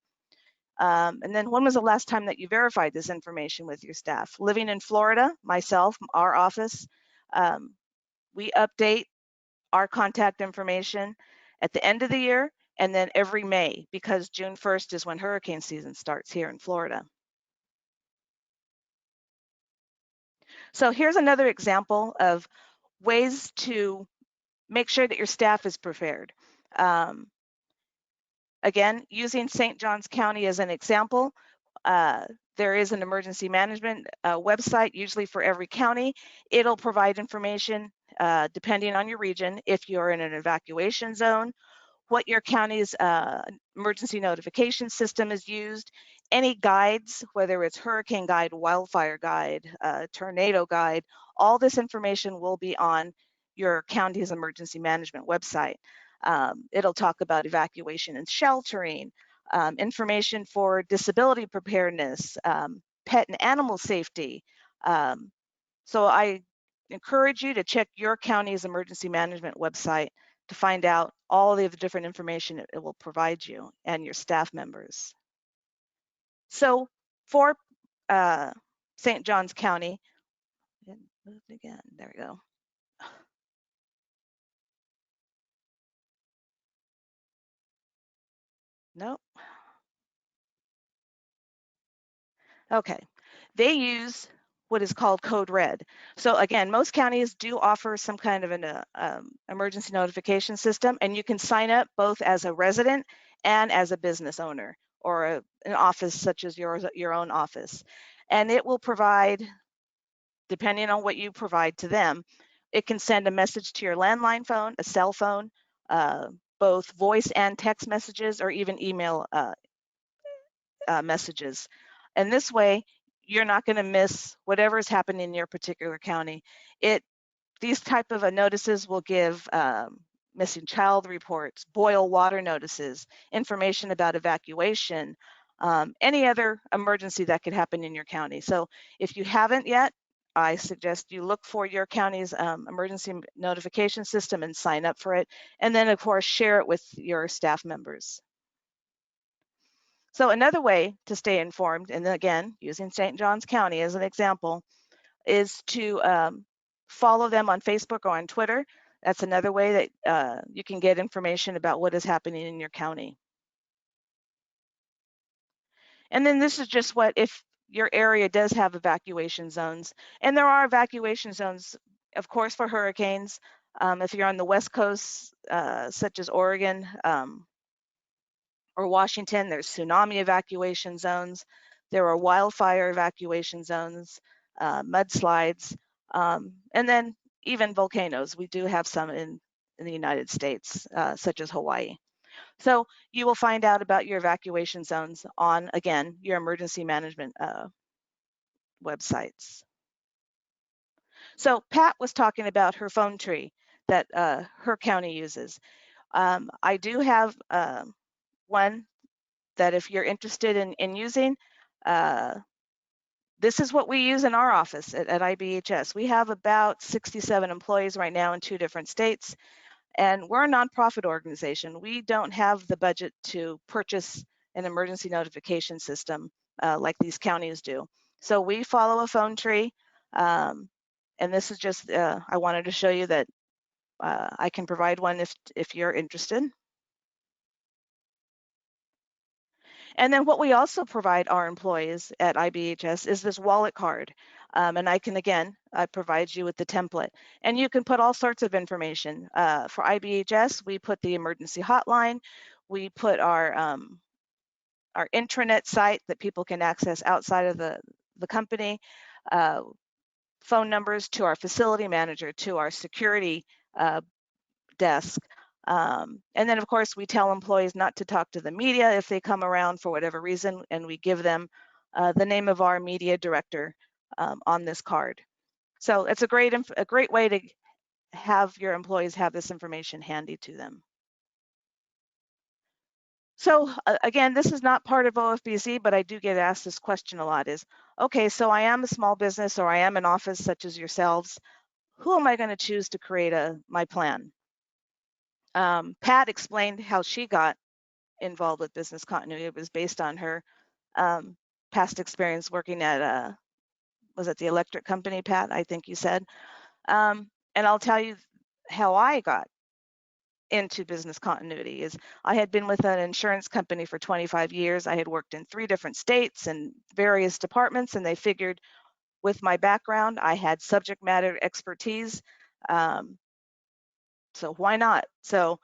And then when was the last time that you verified this information with your staff? Living in Florida, myself, our office, we update our contact information at the end of the year and then every May, because June 1st is when hurricane season starts here in Florida. So here's another example of ways to make sure that your staff is prepared. Again, using St. Johns County as an example, there is an emergency management website, usually for every county. It'll provide information depending on your region, if you're in an evacuation zone, what your county's emergency notification system is used, any guides, whether it's hurricane guide, wildfire guide, tornado guide, all this information will be on your county's emergency management website. It'll talk about evacuation and sheltering, information for disability preparedness, pet and animal safety. So I encourage you to check your county's emergency management website to find out all the different information it will provide you and your staff members. So for St. Johns County, again, there we go. Nope. Okay, they use what is called Code Red. So again, most counties do offer some kind of an emergency notification system, and you can sign up both as a resident and as a business owner or an office such as your own office. And it will provide, depending on what you provide to them, it can send a message to your landline phone, a cell phone, both voice and text messages, or even email messages. And this way, you're not going to miss whatever is happening in your particular county. These type of notices will give missing child reports, boil water notices, information about evacuation, any other emergency that could happen in your county. So if you haven't yet, I suggest you look for your county's emergency notification system and sign up for it. And then of course, share it with your staff members. So another way to stay informed, and again, using St. Johns County as an example, is to follow them on Facebook or on Twitter. That's another way that you can get information about what is happening in your county. And then this is just what if your area does have evacuation zones. And there are evacuation zones, of course, for hurricanes. If you're on the West Coast, such as Oregon, or Washington, there's tsunami evacuation zones. There are wildfire evacuation zones, mudslides, and then even volcanoes. We do have some in the United States, such as Hawaii. So you will find out about your evacuation zones on, again, your emergency management websites. So Pat was talking about her phone tree that her county uses. I do have one that if you're interested in using, this is what we use in our office at IBHS. We have about 67 employees right now in 2 different states, and we're a nonprofit organization. We don't have the budget to purchase an emergency notification system like these counties do. So we follow a phone tree, and this is just, I wanted to show you that I can provide one if you're interested. And then what we also provide our employees at IBHS is this wallet card. And I can, again, provide you with the template. And you can put all sorts of information. For IBHS, we put the emergency hotline. We put our intranet site that people can access outside of the company, phone numbers to our facility manager, to our security desk. And then, of course, we tell employees not to talk to the media if they come around for whatever reason, and we give them the name of our media director on this card. So it's a great way to have your employees have this information handy to them. So again, this is not part of OFBZ, but I do get asked this question a lot is, okay, so I am a small business or I am an office such as yourselves. Who am I going to choose to create my plan? Pat explained how she got involved with business continuity. It was based on her past experience working at, was it the electric company, Pat, I think you said. And I'll tell you how I got into business continuity is I had been with an insurance company for 25 years. I had worked in 3 different states and various departments, and they figured with my background, I had subject matter expertise. So why not? So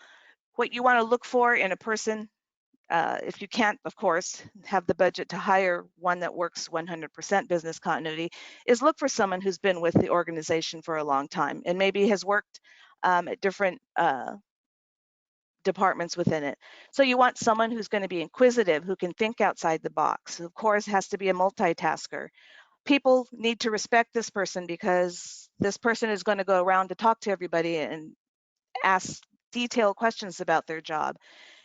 what you want to look for in a person, if you can't, of course, have the budget to hire one that works 100% business continuity, is look for someone who's been with the organization for a long time and maybe has worked at different departments within it. So you want someone who's going to be inquisitive, who can think outside the box. Of course, has to be a multitasker. People need to respect this person because this person is going to go around to talk to everybody and ask detailed questions about their job.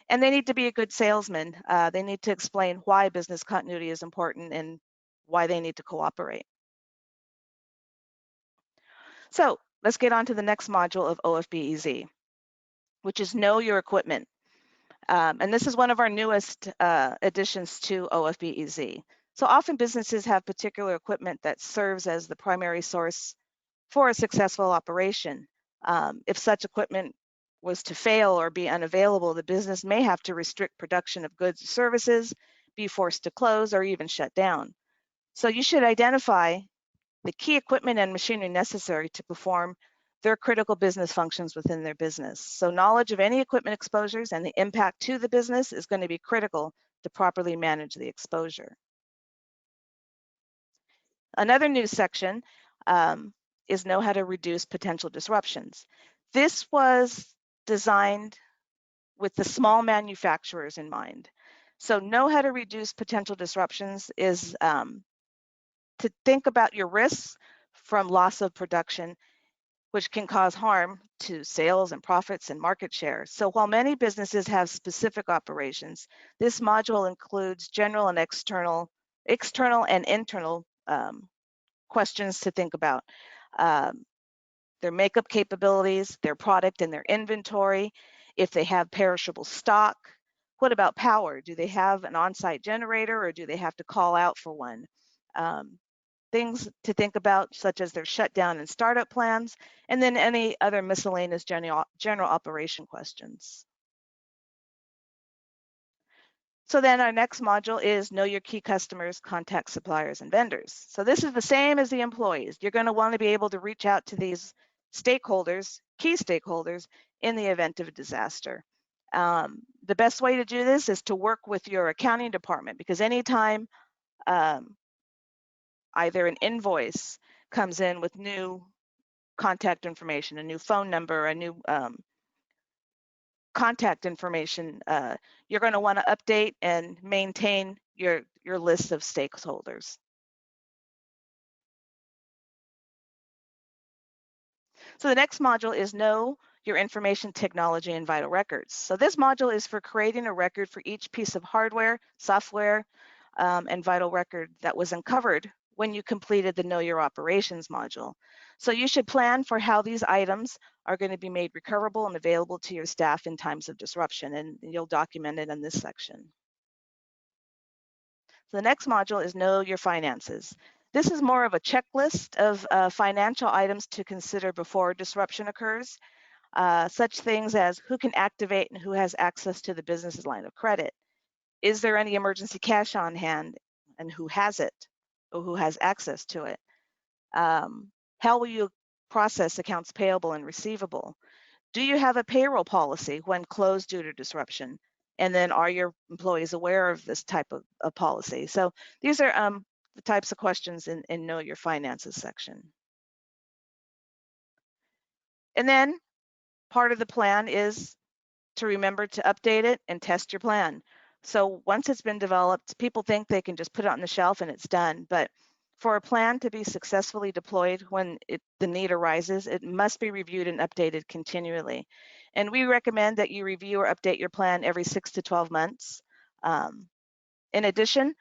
And they need to be a good salesman. They need to explain why business continuity is important and why they need to cooperate. So let's get on to the next module of OFBEZ, which is Know Your Equipment. And this is one of our newest additions to OFBEZ. So often businesses have particular equipment that serves as the primary source for a successful operation. If such equipment was to fail or be unavailable, the business may have to restrict production of goods or services, be forced to close, or even shut down. So you should identify the key equipment and machinery necessary to perform their critical business functions within their business. So knowledge of any equipment exposures and the impact to the business is going to be critical to properly manage the exposure. Another new section is know how to reduce potential disruptions. This was designed with the small manufacturers in mind. So know how to reduce potential disruptions is to think about your risks from loss of production, which can cause harm to sales and profits and market share. So while many businesses have specific operations, this module includes general and external and internal questions to think about. Their makeup capabilities, their product and their inventory, if they have perishable stock. What about power? Do they have an on-site generator or do they have to call out for one? Things to think about, such as their shutdown and startup plans, and then any other miscellaneous general operation questions. So then our next module is know your key customers, contact suppliers, and vendors. So this is the same as the employees. You're going to want to be able to reach out to these stakeholders, key stakeholders, in the event of a disaster. The best way to do this is to work with your accounting department, because anytime either an invoice comes in with new contact information, a new phone number, a new contact information, you're going to want to update and maintain your list of stakeholders. So the next module is know your information technology and vital records. So this module is for creating a record for each piece of hardware, software, and vital record that was uncovered when you completed the Know Your Operations module. So you should plan for how these items are going to be made recoverable and available to your staff in times of disruption, and you'll document it in this section. The next module is Know Your Finances. This is more of a checklist of financial items to consider before disruption occurs, such things as who can activate and who has access to the business's line of credit. Is there any emergency cash on hand and who has it or who has access to it? How will you process accounts payable and receivable? Do you have a payroll policy when closed due to disruption? And then are your employees aware of this type of policy? So these are the types of questions in Know Your Finances section. And then part of the plan is to remember to update it and test your plan. So once it's been developed, people think they can just put it on the shelf and it's done. But for a plan to be successfully deployed when the need arises, it must be reviewed and updated continually. And we recommend that you review or update your plan every 6 to 12 months. In addition,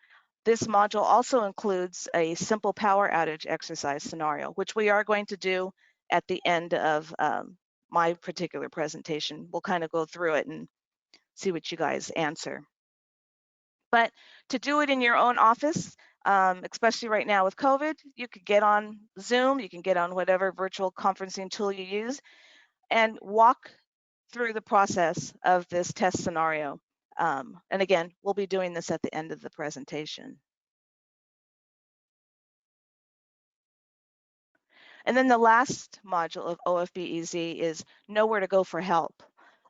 this module also includes a simple power outage exercise scenario, which we are going to do at the end of my particular presentation. We'll kind of go through it and see what you guys answer. But to do it in your own office, especially right now with COVID, you could get on Zoom, you can get on whatever virtual conferencing tool you use and walk through the process of this test scenario. And again, we'll be doing this at the end of the presentation. And then the last module of OFBEZ is know where to go for help.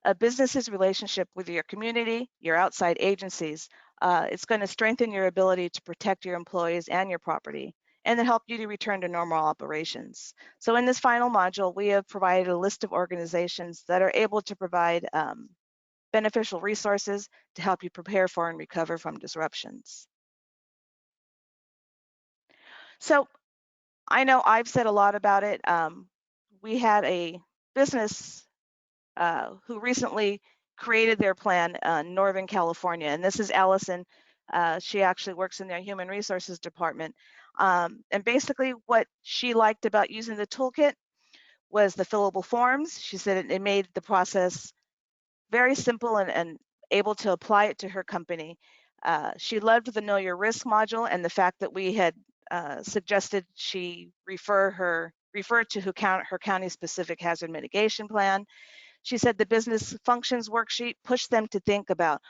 A business's relationship with your community, your outside agencies, it's going to strengthen your ability to protect your employees and your property, and then help you to return to normal operations. So in this final module, we have provided a list of organizations that are able to provide beneficial resources to help you prepare for and recover from disruptions. So I know I've said a lot about it. We had a business who recently created their plan in Northern California, and this is Allison. She actually works in their human resources department. And basically what she liked about using the toolkit was the fillable forms. She said it made the process very simple and able to apply it to her company. She loved the Know Your Risk module and the fact that we had suggested she refer to her county-specific hazard mitigation plan. She said the business functions worksheet pushed them to think about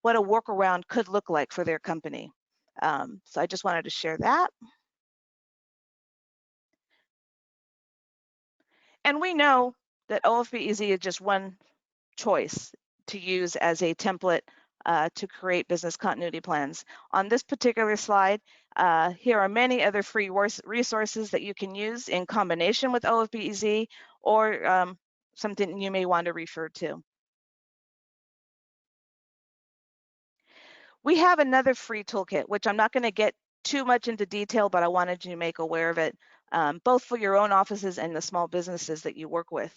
what a workaround could look like for their company. So I just wanted to share that. And we know that OFBEZ is just one choice to use as a template to create business continuity plans. On this particular slide, here are many other free resources that you can use in combination with OFBEZ or something you may want to refer to. We have another free toolkit, which I'm not going to get too much into detail, but I wanted you to make aware of it, both for your own offices and the small businesses that you work with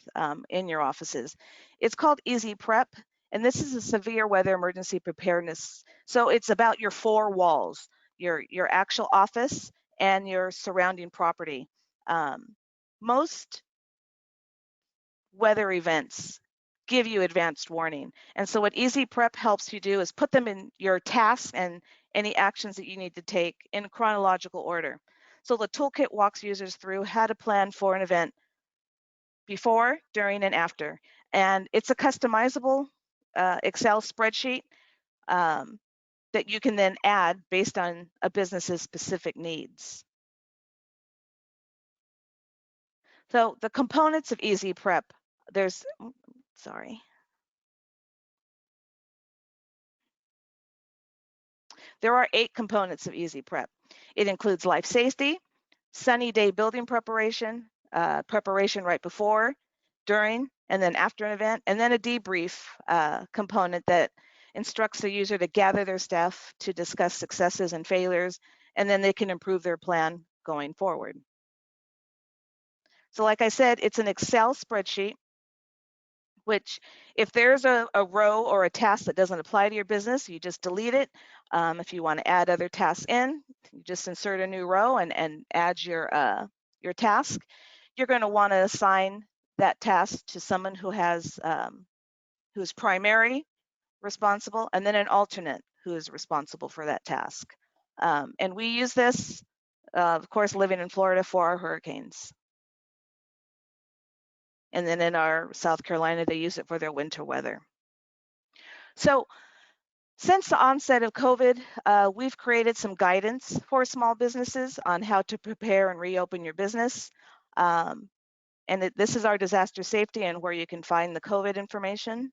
in your offices. It's called Easy Prep, and this is a severe weather emergency preparedness. So it's about your four walls, your actual office and your surrounding property. Most weather events give you advanced warning. And so what Easy Prep helps you do is put them in your tasks and any actions that you need to take in chronological order. So the toolkit walks users through how to plan for an event before, during, and after. And it's a customizable Excel spreadsheet that you can then add based on a business's specific needs. So the components of Easy Prep, there's, There are 8 components of Easy Prep. It includes life safety, sunny day building preparation, preparation right before, during, and then after an event, and then a debrief component that instructs the user to gather their staff to discuss successes and failures, and then they can improve their plan going forward. So like I said, it's an Excel spreadsheet, which if there's a row or a task that doesn't apply to your business, you just delete it. If you want to add other tasks in, you just insert a new row and add your task. You're going to want to assign that task to someone who has who's primary responsible, and then an alternate who is responsible for that task. And we use this, of course, living in Florida for our hurricanes. And then in our South Carolina, they use it for their winter weather. So since the onset of COVID, we've created some guidance for small businesses on how to prepare and reopen your business. And this is our disaster safety and where you can find the COVID information.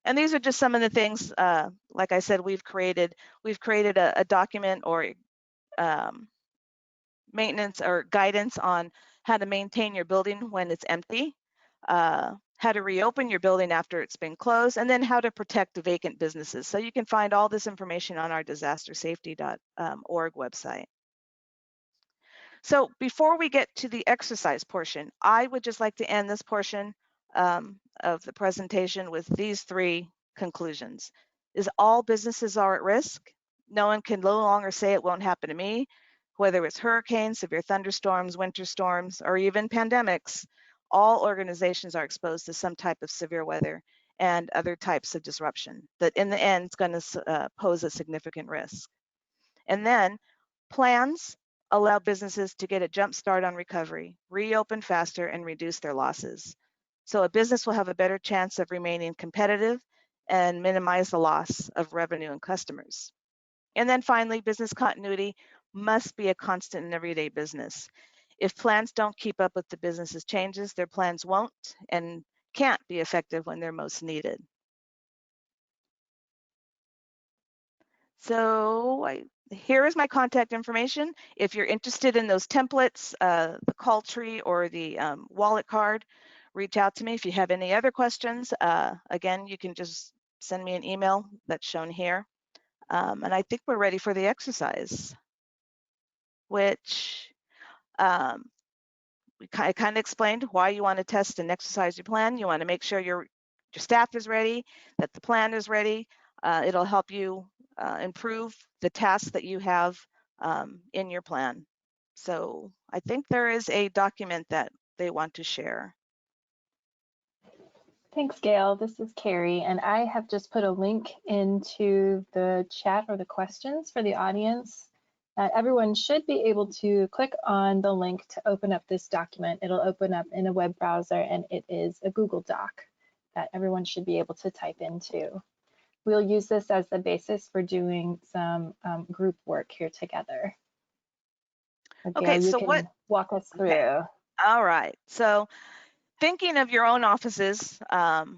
And these are just some of the things, like I said, we've created a document or maintenance or guidance on how to maintain your building when it's empty, how to reopen your building after it's been closed, and then how to protect the vacant businesses. So you can find all this information on our disastersafety.org website. So before we get to the exercise portion, I would just like to end this portion of the presentation with these 3 conclusions. Is all businesses are at risk. No one can no longer say it won't happen to me, whether it's hurricanes, severe thunderstorms, winter storms, or even pandemics. All organizations are exposed to some type of severe weather and other types of disruption that in the end is going to pose a significant risk. And then plans allow businesses to get a jump start on recovery, reopen faster, and reduce their losses. So a business will have a better chance of remaining competitive and minimize the loss of revenue and customers. And then finally, business continuity must be a constant and everyday business. If plans don't keep up with the business's changes, their plans won't and can't be effective when they're most needed. So here is my contact information. If you're interested in those templates, the call tree or the wallet card, reach out to me. If you have any other questions, again, you can just send me an email that's shown here. And I think we're ready for the exercise, which I kind of explained why you want to test and exercise your plan. You want to make sure your staff is ready, that the plan is ready. It'll help you improve the tasks that you have in your plan. So I think there is a document that they want to share. Thanks, Gail. This is Carrie, and I have just put a link into the chat or the questions for the audience. Everyone should be able to click on the link to open up this document. It'll open up in a web browser, and it is a Google Doc that everyone should be able to type into. We'll use this as the basis for doing some group work here together. So Gail, Okay, so what? Walk us through. Okay. All right. So thinking of your own offices, and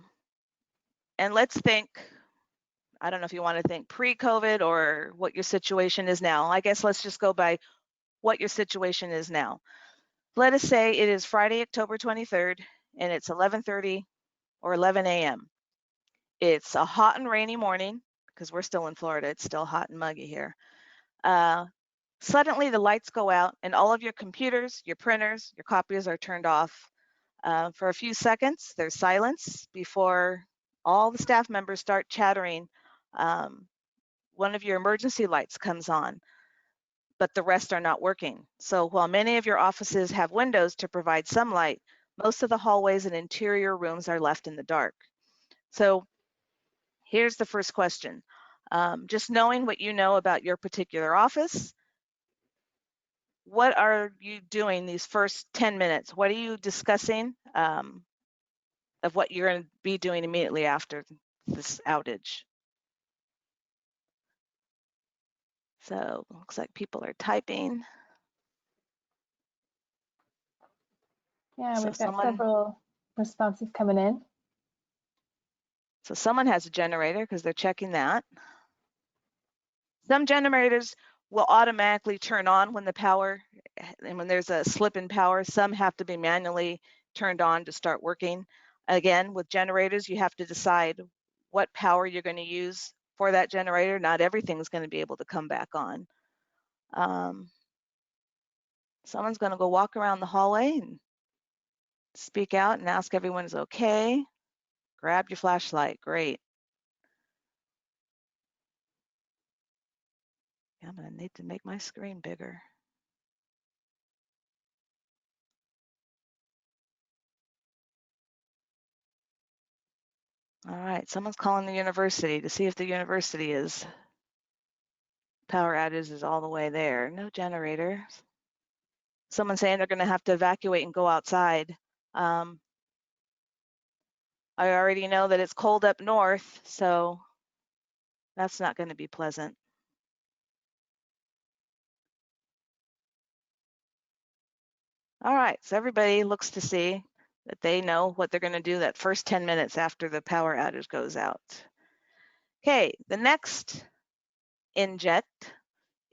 let's think, I don't know if you want to think pre-COVID or what your situation is now. I guess let's just go by what your situation is now. Let us say it is Friday, October 23rd, and it's 11:30 or 11 a.m. It's a hot and rainy morning because we're still in Florida. It's still hot and muggy here. Suddenly the lights go out and all of your computers, your printers, your copiers are turned off. For a few seconds, there's silence before all the staff members start chattering. One of your emergency lights comes on, but the rest are not working. So while many of your offices have windows to provide some light, most of the hallways and interior rooms are left in the dark. So here's the first question. Just knowing what you know about your particular office, what are you doing these first 10 minutes? What are you discussing of what you're going to be doing immediately after this outage? So looks like people are typing. Yeah, So we've got several responses coming in. So someone has a generator because they're checking that. Some generators will automatically turn on when the power, and when there's a slip in power, some have to be manually turned on to start working. Again, with generators, you have to decide what power you're going to use for that generator. Not everything's going to be able to come back on. Someone's going to go walk around the hallway and speak out and ask everyone is okay. Grab your flashlight. Great. I'm going to need to make my screen bigger. All right, someone's calling the university to see if the university is power outage is all the way there. No generator. Someone saying they're going to have to evacuate and go outside. I already know that it's cold up north, so that's not going to be pleasant. All right, so everybody looks to see that they know what they're going to do that first 10 minutes after the power outage goes out. Okay, the next inject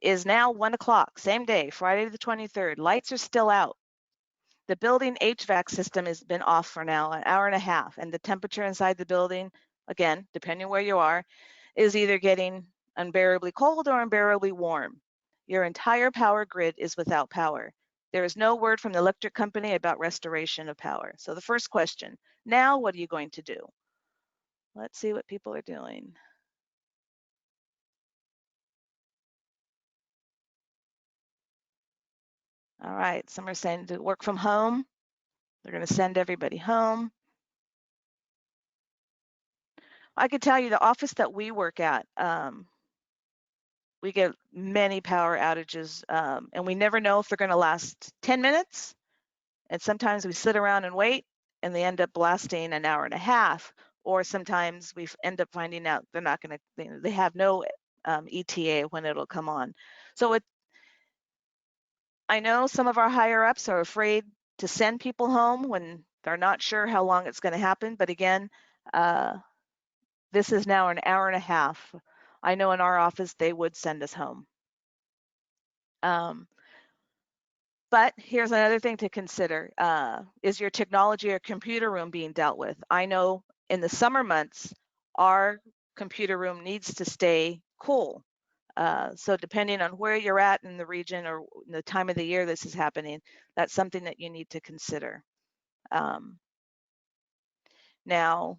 is now 1 o'clock, same day, Friday the 23rd. Lights are still out. The building HVAC system has been off for now an hour and a half, and the temperature inside the building, again, depending where you are, is either getting unbearably cold or unbearably warm. Your entire power grid is without power. There is no word from the electric company about restoration of power. So the first question, now what are you going to do? Let's see what people are doing. All right, some are saying to work from home. They're going to send everybody home. I could tell you the office that we work at, we get many power outages, and we never know if they're going to last 10 minutes. And sometimes we sit around and wait, and they end up lasting an hour and a half. Or sometimes we end up finding out they're not going to, they have no ETA when it'll come on. So I know some of our higher ups are afraid to send people home when they're not sure how long it's going to happen. But again, this is now an hour and a half. I know in our office, they would send us home. But here's another thing to consider. Is your technology or computer room being dealt with? I know in the summer months, our computer room needs to stay cool. So depending on where you're at in the region or the time of the year this is happening, that's something that you need to consider. Now,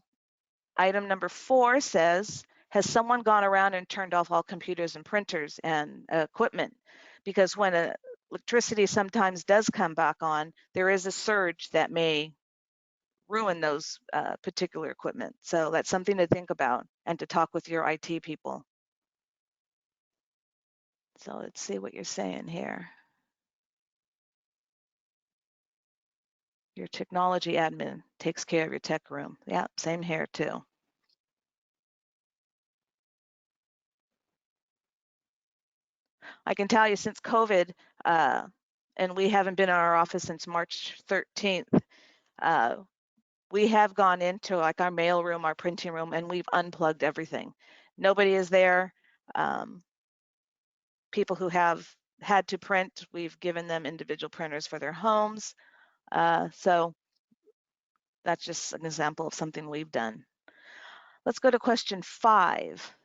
item number 4 says, has someone gone around and turned off all computers and printers and equipment? Because when electricity sometimes does come back on, there is a surge that may ruin those particular equipment. So that's something to think about and to talk with your IT people. So let's see what you're saying here. Your technology admin takes care of your tech room. Yeah, same here too. I can tell you since COVID, and we haven't been in our office since March 13th, we have gone into like our mail room, our printing room, and we've unplugged everything. Nobody is there. People who have had to print, we've given them individual printers for their homes. So that's just an example of something we've done. Let's go to question 5.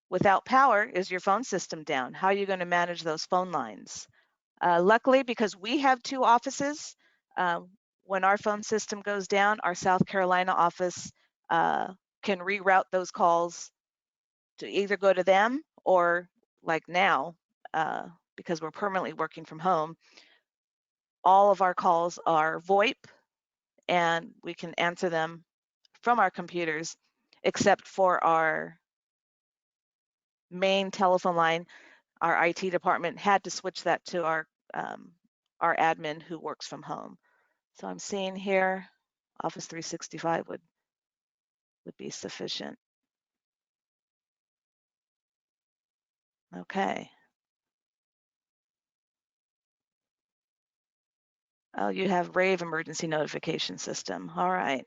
Without power, is your phone system down? How are you going to manage those phone lines? Luckily, because we have 2 offices, when our phone system goes down, our South Carolina office can reroute those calls to either go to them or like now, because we're permanently working from home, all of our calls are VoIP and we can answer them from our computers, except for our main telephone line. Our IT department had to switch that to our admin who works from home. So I'm seeing here, Office 365 would be sufficient. Okay. Oh, you have RAVE emergency notification system. All right.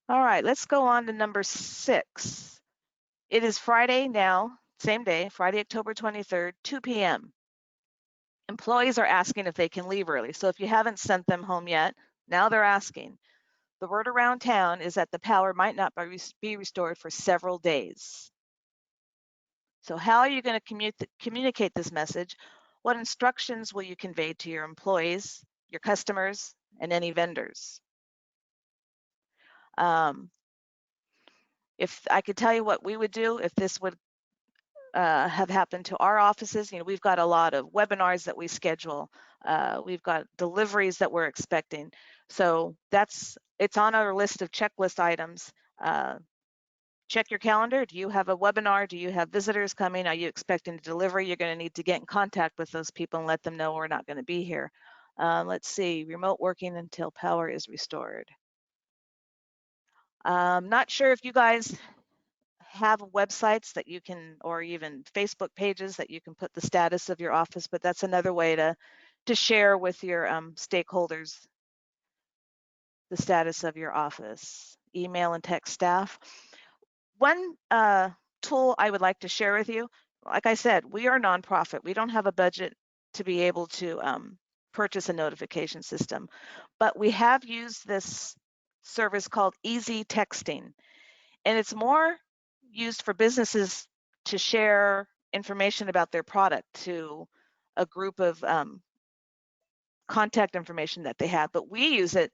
All right, let's go on to number 6. It is Friday now, same day, Friday, October 23rd, 2 p.m. Employees are asking if they can leave early. So if you haven't sent them home yet, now they're asking. The word around town is that the power might not be restored for several days. So how are you going to communicate this message? What instructions will you convey to your employees, your customers, and any vendors? If I could tell you what we would do if this would have happened to our offices, we've got a lot of webinars that we schedule. We've got deliveries that we're expecting. So it's on our list of checklist items check your calendar. Do you have a webinar? Do you have visitors coming? Are you expecting a delivery? You're going to need to get in contact with those people and let them know we're not going to be here. Let's see, remote working until power is restored. Not sure if you guys have websites that you can, or even Facebook pages that you can put the status of your office, but that's another way to share with your stakeholders the status of your office. Email and text staff. One tool I would like to share with you, like I said, we are a nonprofit. We don't have a budget to be able to purchase a notification system, but we have used this service called Easy Texting, and it's more used for businesses to share information about their product to a group of contact information that they have, but we use it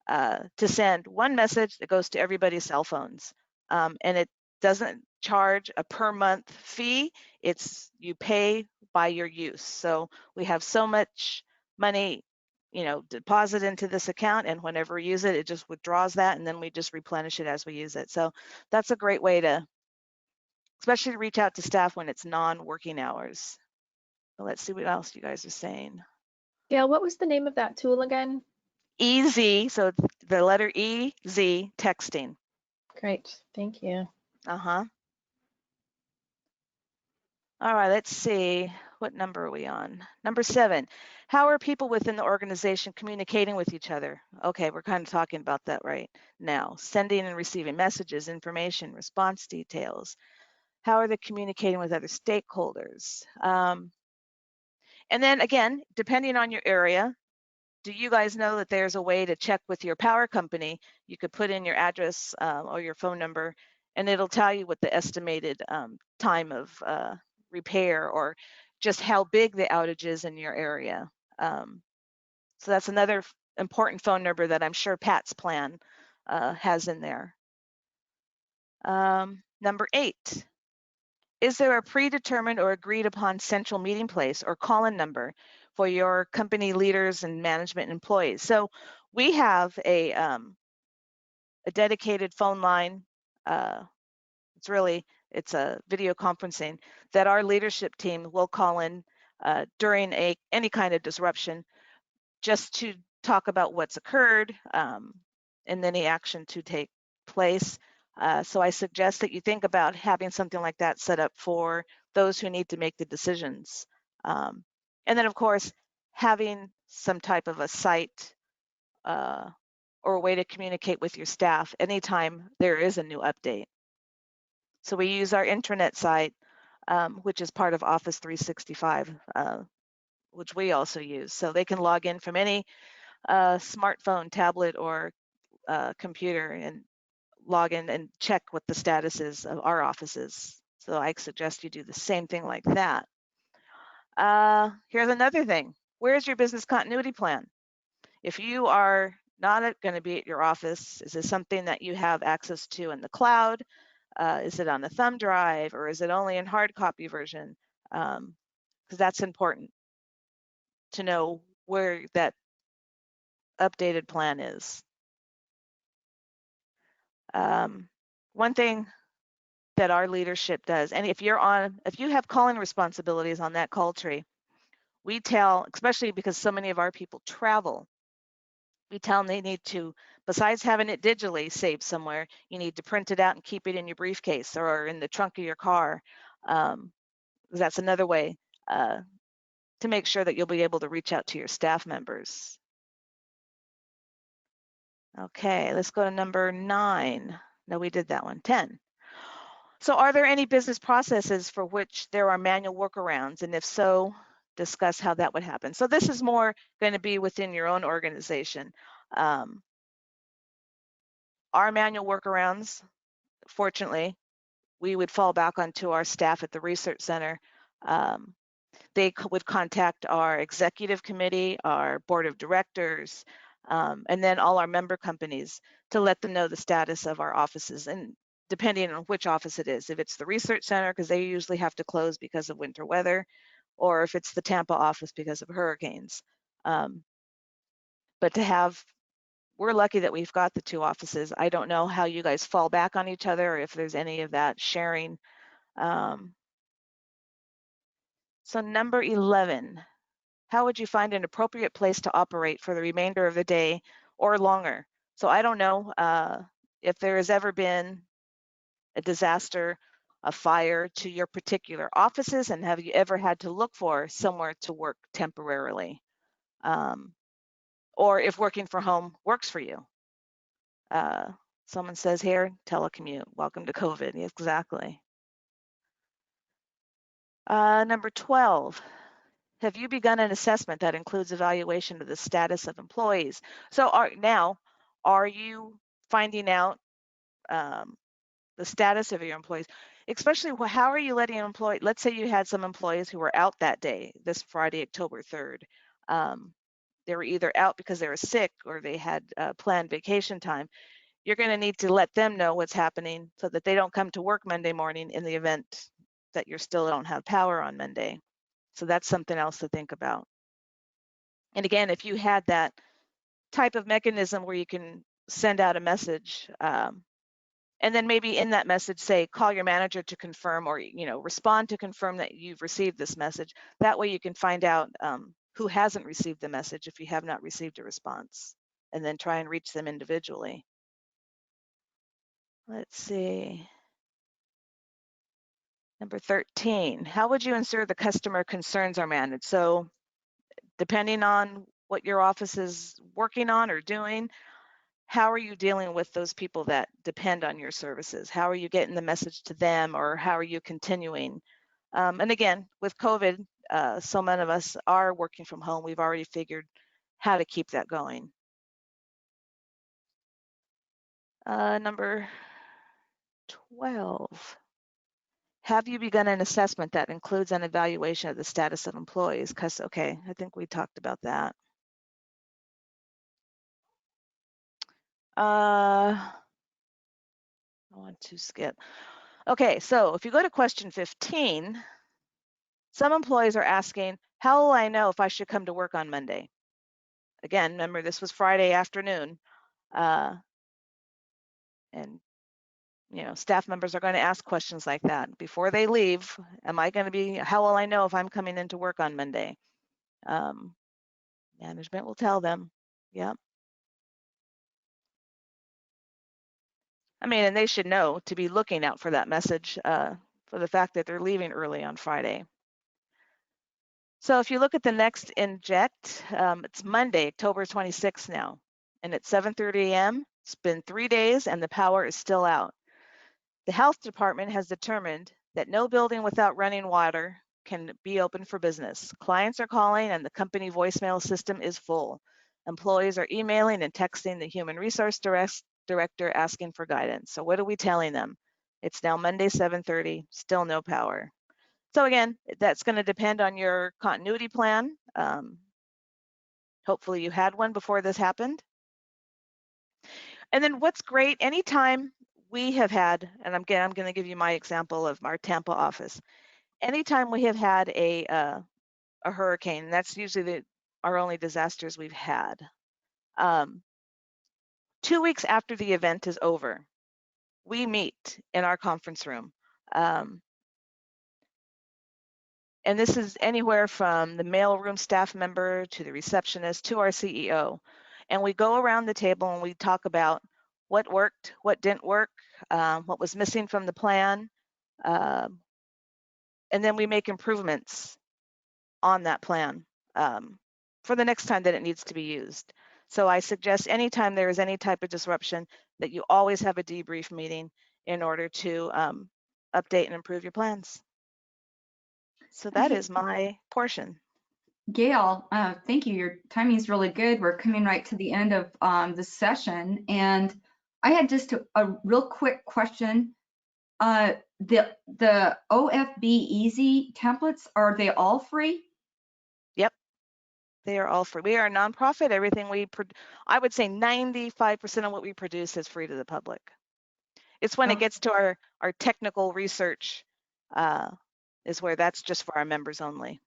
to send one message that goes to everybody's cell phones, and it doesn't charge a per month fee. It's you pay by your use. So we have so much money, you know, deposit into this account, and whenever we use it, it just withdraws that, and then we just replenish it as we use it. So that's a great way to, especially to reach out to staff when it's non-working hours. But let's see what else you guys are saying. Gail, what was the name of that tool again? Easy, so the letter E-Z, texting. Great, thank you. Uh-huh. All right, let's see. What number are we on? Number 7. How are people within the organization communicating with each other? Okay, we're kind of talking about that right now. Sending and receiving messages, information, response details. How are they communicating with other stakeholders? And then again, depending on your area, do you guys know that there's a way to check with your power company? You could put in your address or your phone number, and it'll tell you what the estimated time of repair or just how big the outage is in your area. So that's another important phone number that I'm sure Pat's plan has in there. Number 8, is there a predetermined or agreed upon central meeting place or call-in number for your company leaders and management employees? So we have a dedicated phone line. It's a video conferencing that our leadership team will call in during any kind of disruption, just to talk about what's occurred and any action to take place. So I suggest that you think about having something like that set up for those who need to make the decisions. And then of course, having some type of a site or a way to communicate with your staff anytime there is a new update. So we use our intranet site, which is part of Office 365, which we also use. So they can log in from any smartphone, tablet, or computer and log in and check what the status is of our offices. So I suggest you do the same thing like that. Here's another thing. Where's your business continuity plan? If you are not going to be at your office, is this something that you have access to in the cloud? Is it on a thumb drive, or is it only in hard copy version? Because that's important to know where that updated plan is. One thing that our leadership does, and if you have calling responsibilities on that call tree, we tell, especially because so many of our people travel, we tell them they need to, besides having it digitally saved somewhere, you need to print it out and keep it in your briefcase or in the trunk of your car. That's another way to make sure that you'll be able to reach out to your staff members. Okay, let's go to number 9. No, we did that one. 10. So are there any business processes for which there are manual workarounds? And if so, discuss how that would happen. So this is more going to be within your own organization. Our manual workarounds, fortunately, we would fall back onto our staff at the research center. They would contact our executive committee, our board of directors, and then all our member companies to let them know the status of our offices, and depending on which office it is. If it's the research center, because they usually have to close because of winter weather, or if it's the Tampa office because of hurricanes. But to have we're lucky that we've got the 2 offices. I don't know how you guys fall back on each other or if there's any of that sharing. So number 11, how would you find an appropriate place to operate for the remainder of the day or longer? So I don't know if there has ever been a disaster, a fire to your particular offices, and have you ever had to look for somewhere to work temporarily? Or if working from home works for you. Someone says here, telecommute, welcome to COVID. Exactly. Number 12, have you begun an assessment that includes evaluation of the status of employees? So are you finding out the status of your employees? Especially, how are you letting an employee, let's say you had some employees who were out that day, this Friday, October 3rd. They were either out because they were sick or they had planned vacation time. You're going to need to let them know what's happening so that they don't come to work Monday morning in the event that you still don't have power on Monday. So that's something else to think about. And again, if you had that type of mechanism where you can send out a message, and then maybe in that message say, call your manager to confirm, or respond to confirm that you've received this message. That way you can find out who hasn't received the message if you have not received a response, and then try and reach them individually. Let's see. Number 13, how would you ensure the customer concerns are managed? So depending on what your office is working on or doing, how are you dealing with those people that depend on your services? How are you getting the message to them, or how are you continuing? And again, with COVID, so many of us are working from home. We've already figured how to keep that going. Number 12. Have you begun an assessment that includes an evaluation of the status of employees? Because, okay, I think we talked about that. I want to skip. Okay, so if you go to question 15, some employees are asking, how will I know if I should come to work on Monday? Again, remember this was Friday afternoon. And staff members are going to ask questions like that before they leave. How will I know if I'm coming into work on Monday? Management will tell them. Yep. And they should know to be looking out for that message for the fact that they're leaving early on Friday. So if you look at the next inject, it's Monday, October 26th now, and it's 7:30 a.m. It's been 3 days and the power is still out. The health department has determined that no building without running water can be open for business. Clients are calling and the company voicemail system is full. Employees are emailing and texting the human resource director asking for guidance. So what are we telling them? It's now Monday, 7:30, still no power. So again, that's going to depend on your continuity plan. Hopefully you had one before this happened. And then what's great, anytime we have had, and I'm going to give you my example of our Tampa office. Anytime we have had a hurricane, and that's usually our only disasters we've had. 2 weeks after the event is over, we meet in our conference room. And this is anywhere from the mailroom staff member to the receptionist to our CEO. And we go around the table and we talk about what worked, what didn't work, what was missing from the plan. And then we make improvements on that plan for the next time that it needs to be used. So I suggest anytime there is any type of disruption that you always have a debrief meeting in order to update and improve your plans. So that is my portion. Gail, thank you. Your timing is really good. We're coming right to the end of the session. And I had just a real quick question. The OFB Easy templates, are they all free? Yep, they are all free. We are a nonprofit. Everything I would say 95% of what we produce is free to the public. It's when it gets to our technical research is where that's just for our members only.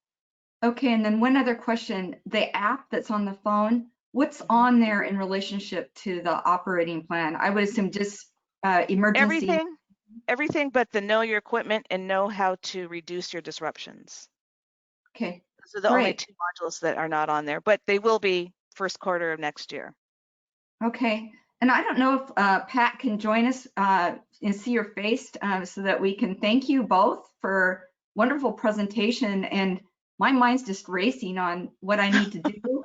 Okay, and then one other question. The app that's on the phone, what's on there in relationship to the operating plan? I would assume just emergency. Everything but the know your equipment and know how to reduce your disruptions. Okay. Those are the only Great. 2 modules that are not on there, but they will be first quarter of next year. Okay. And I don't know if Pat can join us and see your face so that we can thank you both for wonderful presentation. And my mind's just racing on what I need to do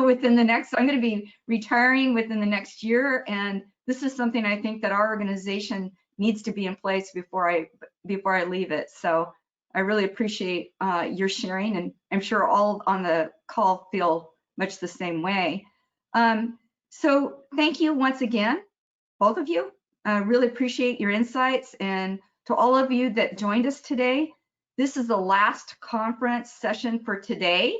within the next, I'm going to be retiring within the next year. And this is something I think that our organization needs to be in place before I leave it. So I really appreciate your sharing, and I'm sure all on the call feel much the same way. So thank you once again, both of you. I really appreciate your insights, and to all of you that joined us today. This is the last conference session for today,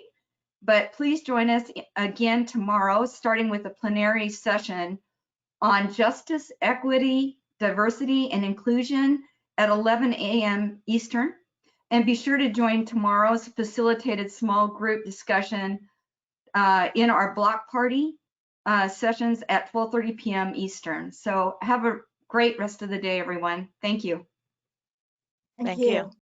but please join us again tomorrow, starting with a plenary session on justice, equity, diversity, and inclusion at 11 a.m. Eastern. And be sure to join tomorrow's facilitated small group discussion in our block party sessions at 12:30 p.m. Eastern. So have a great rest of the day, everyone. Thank you. Thank you.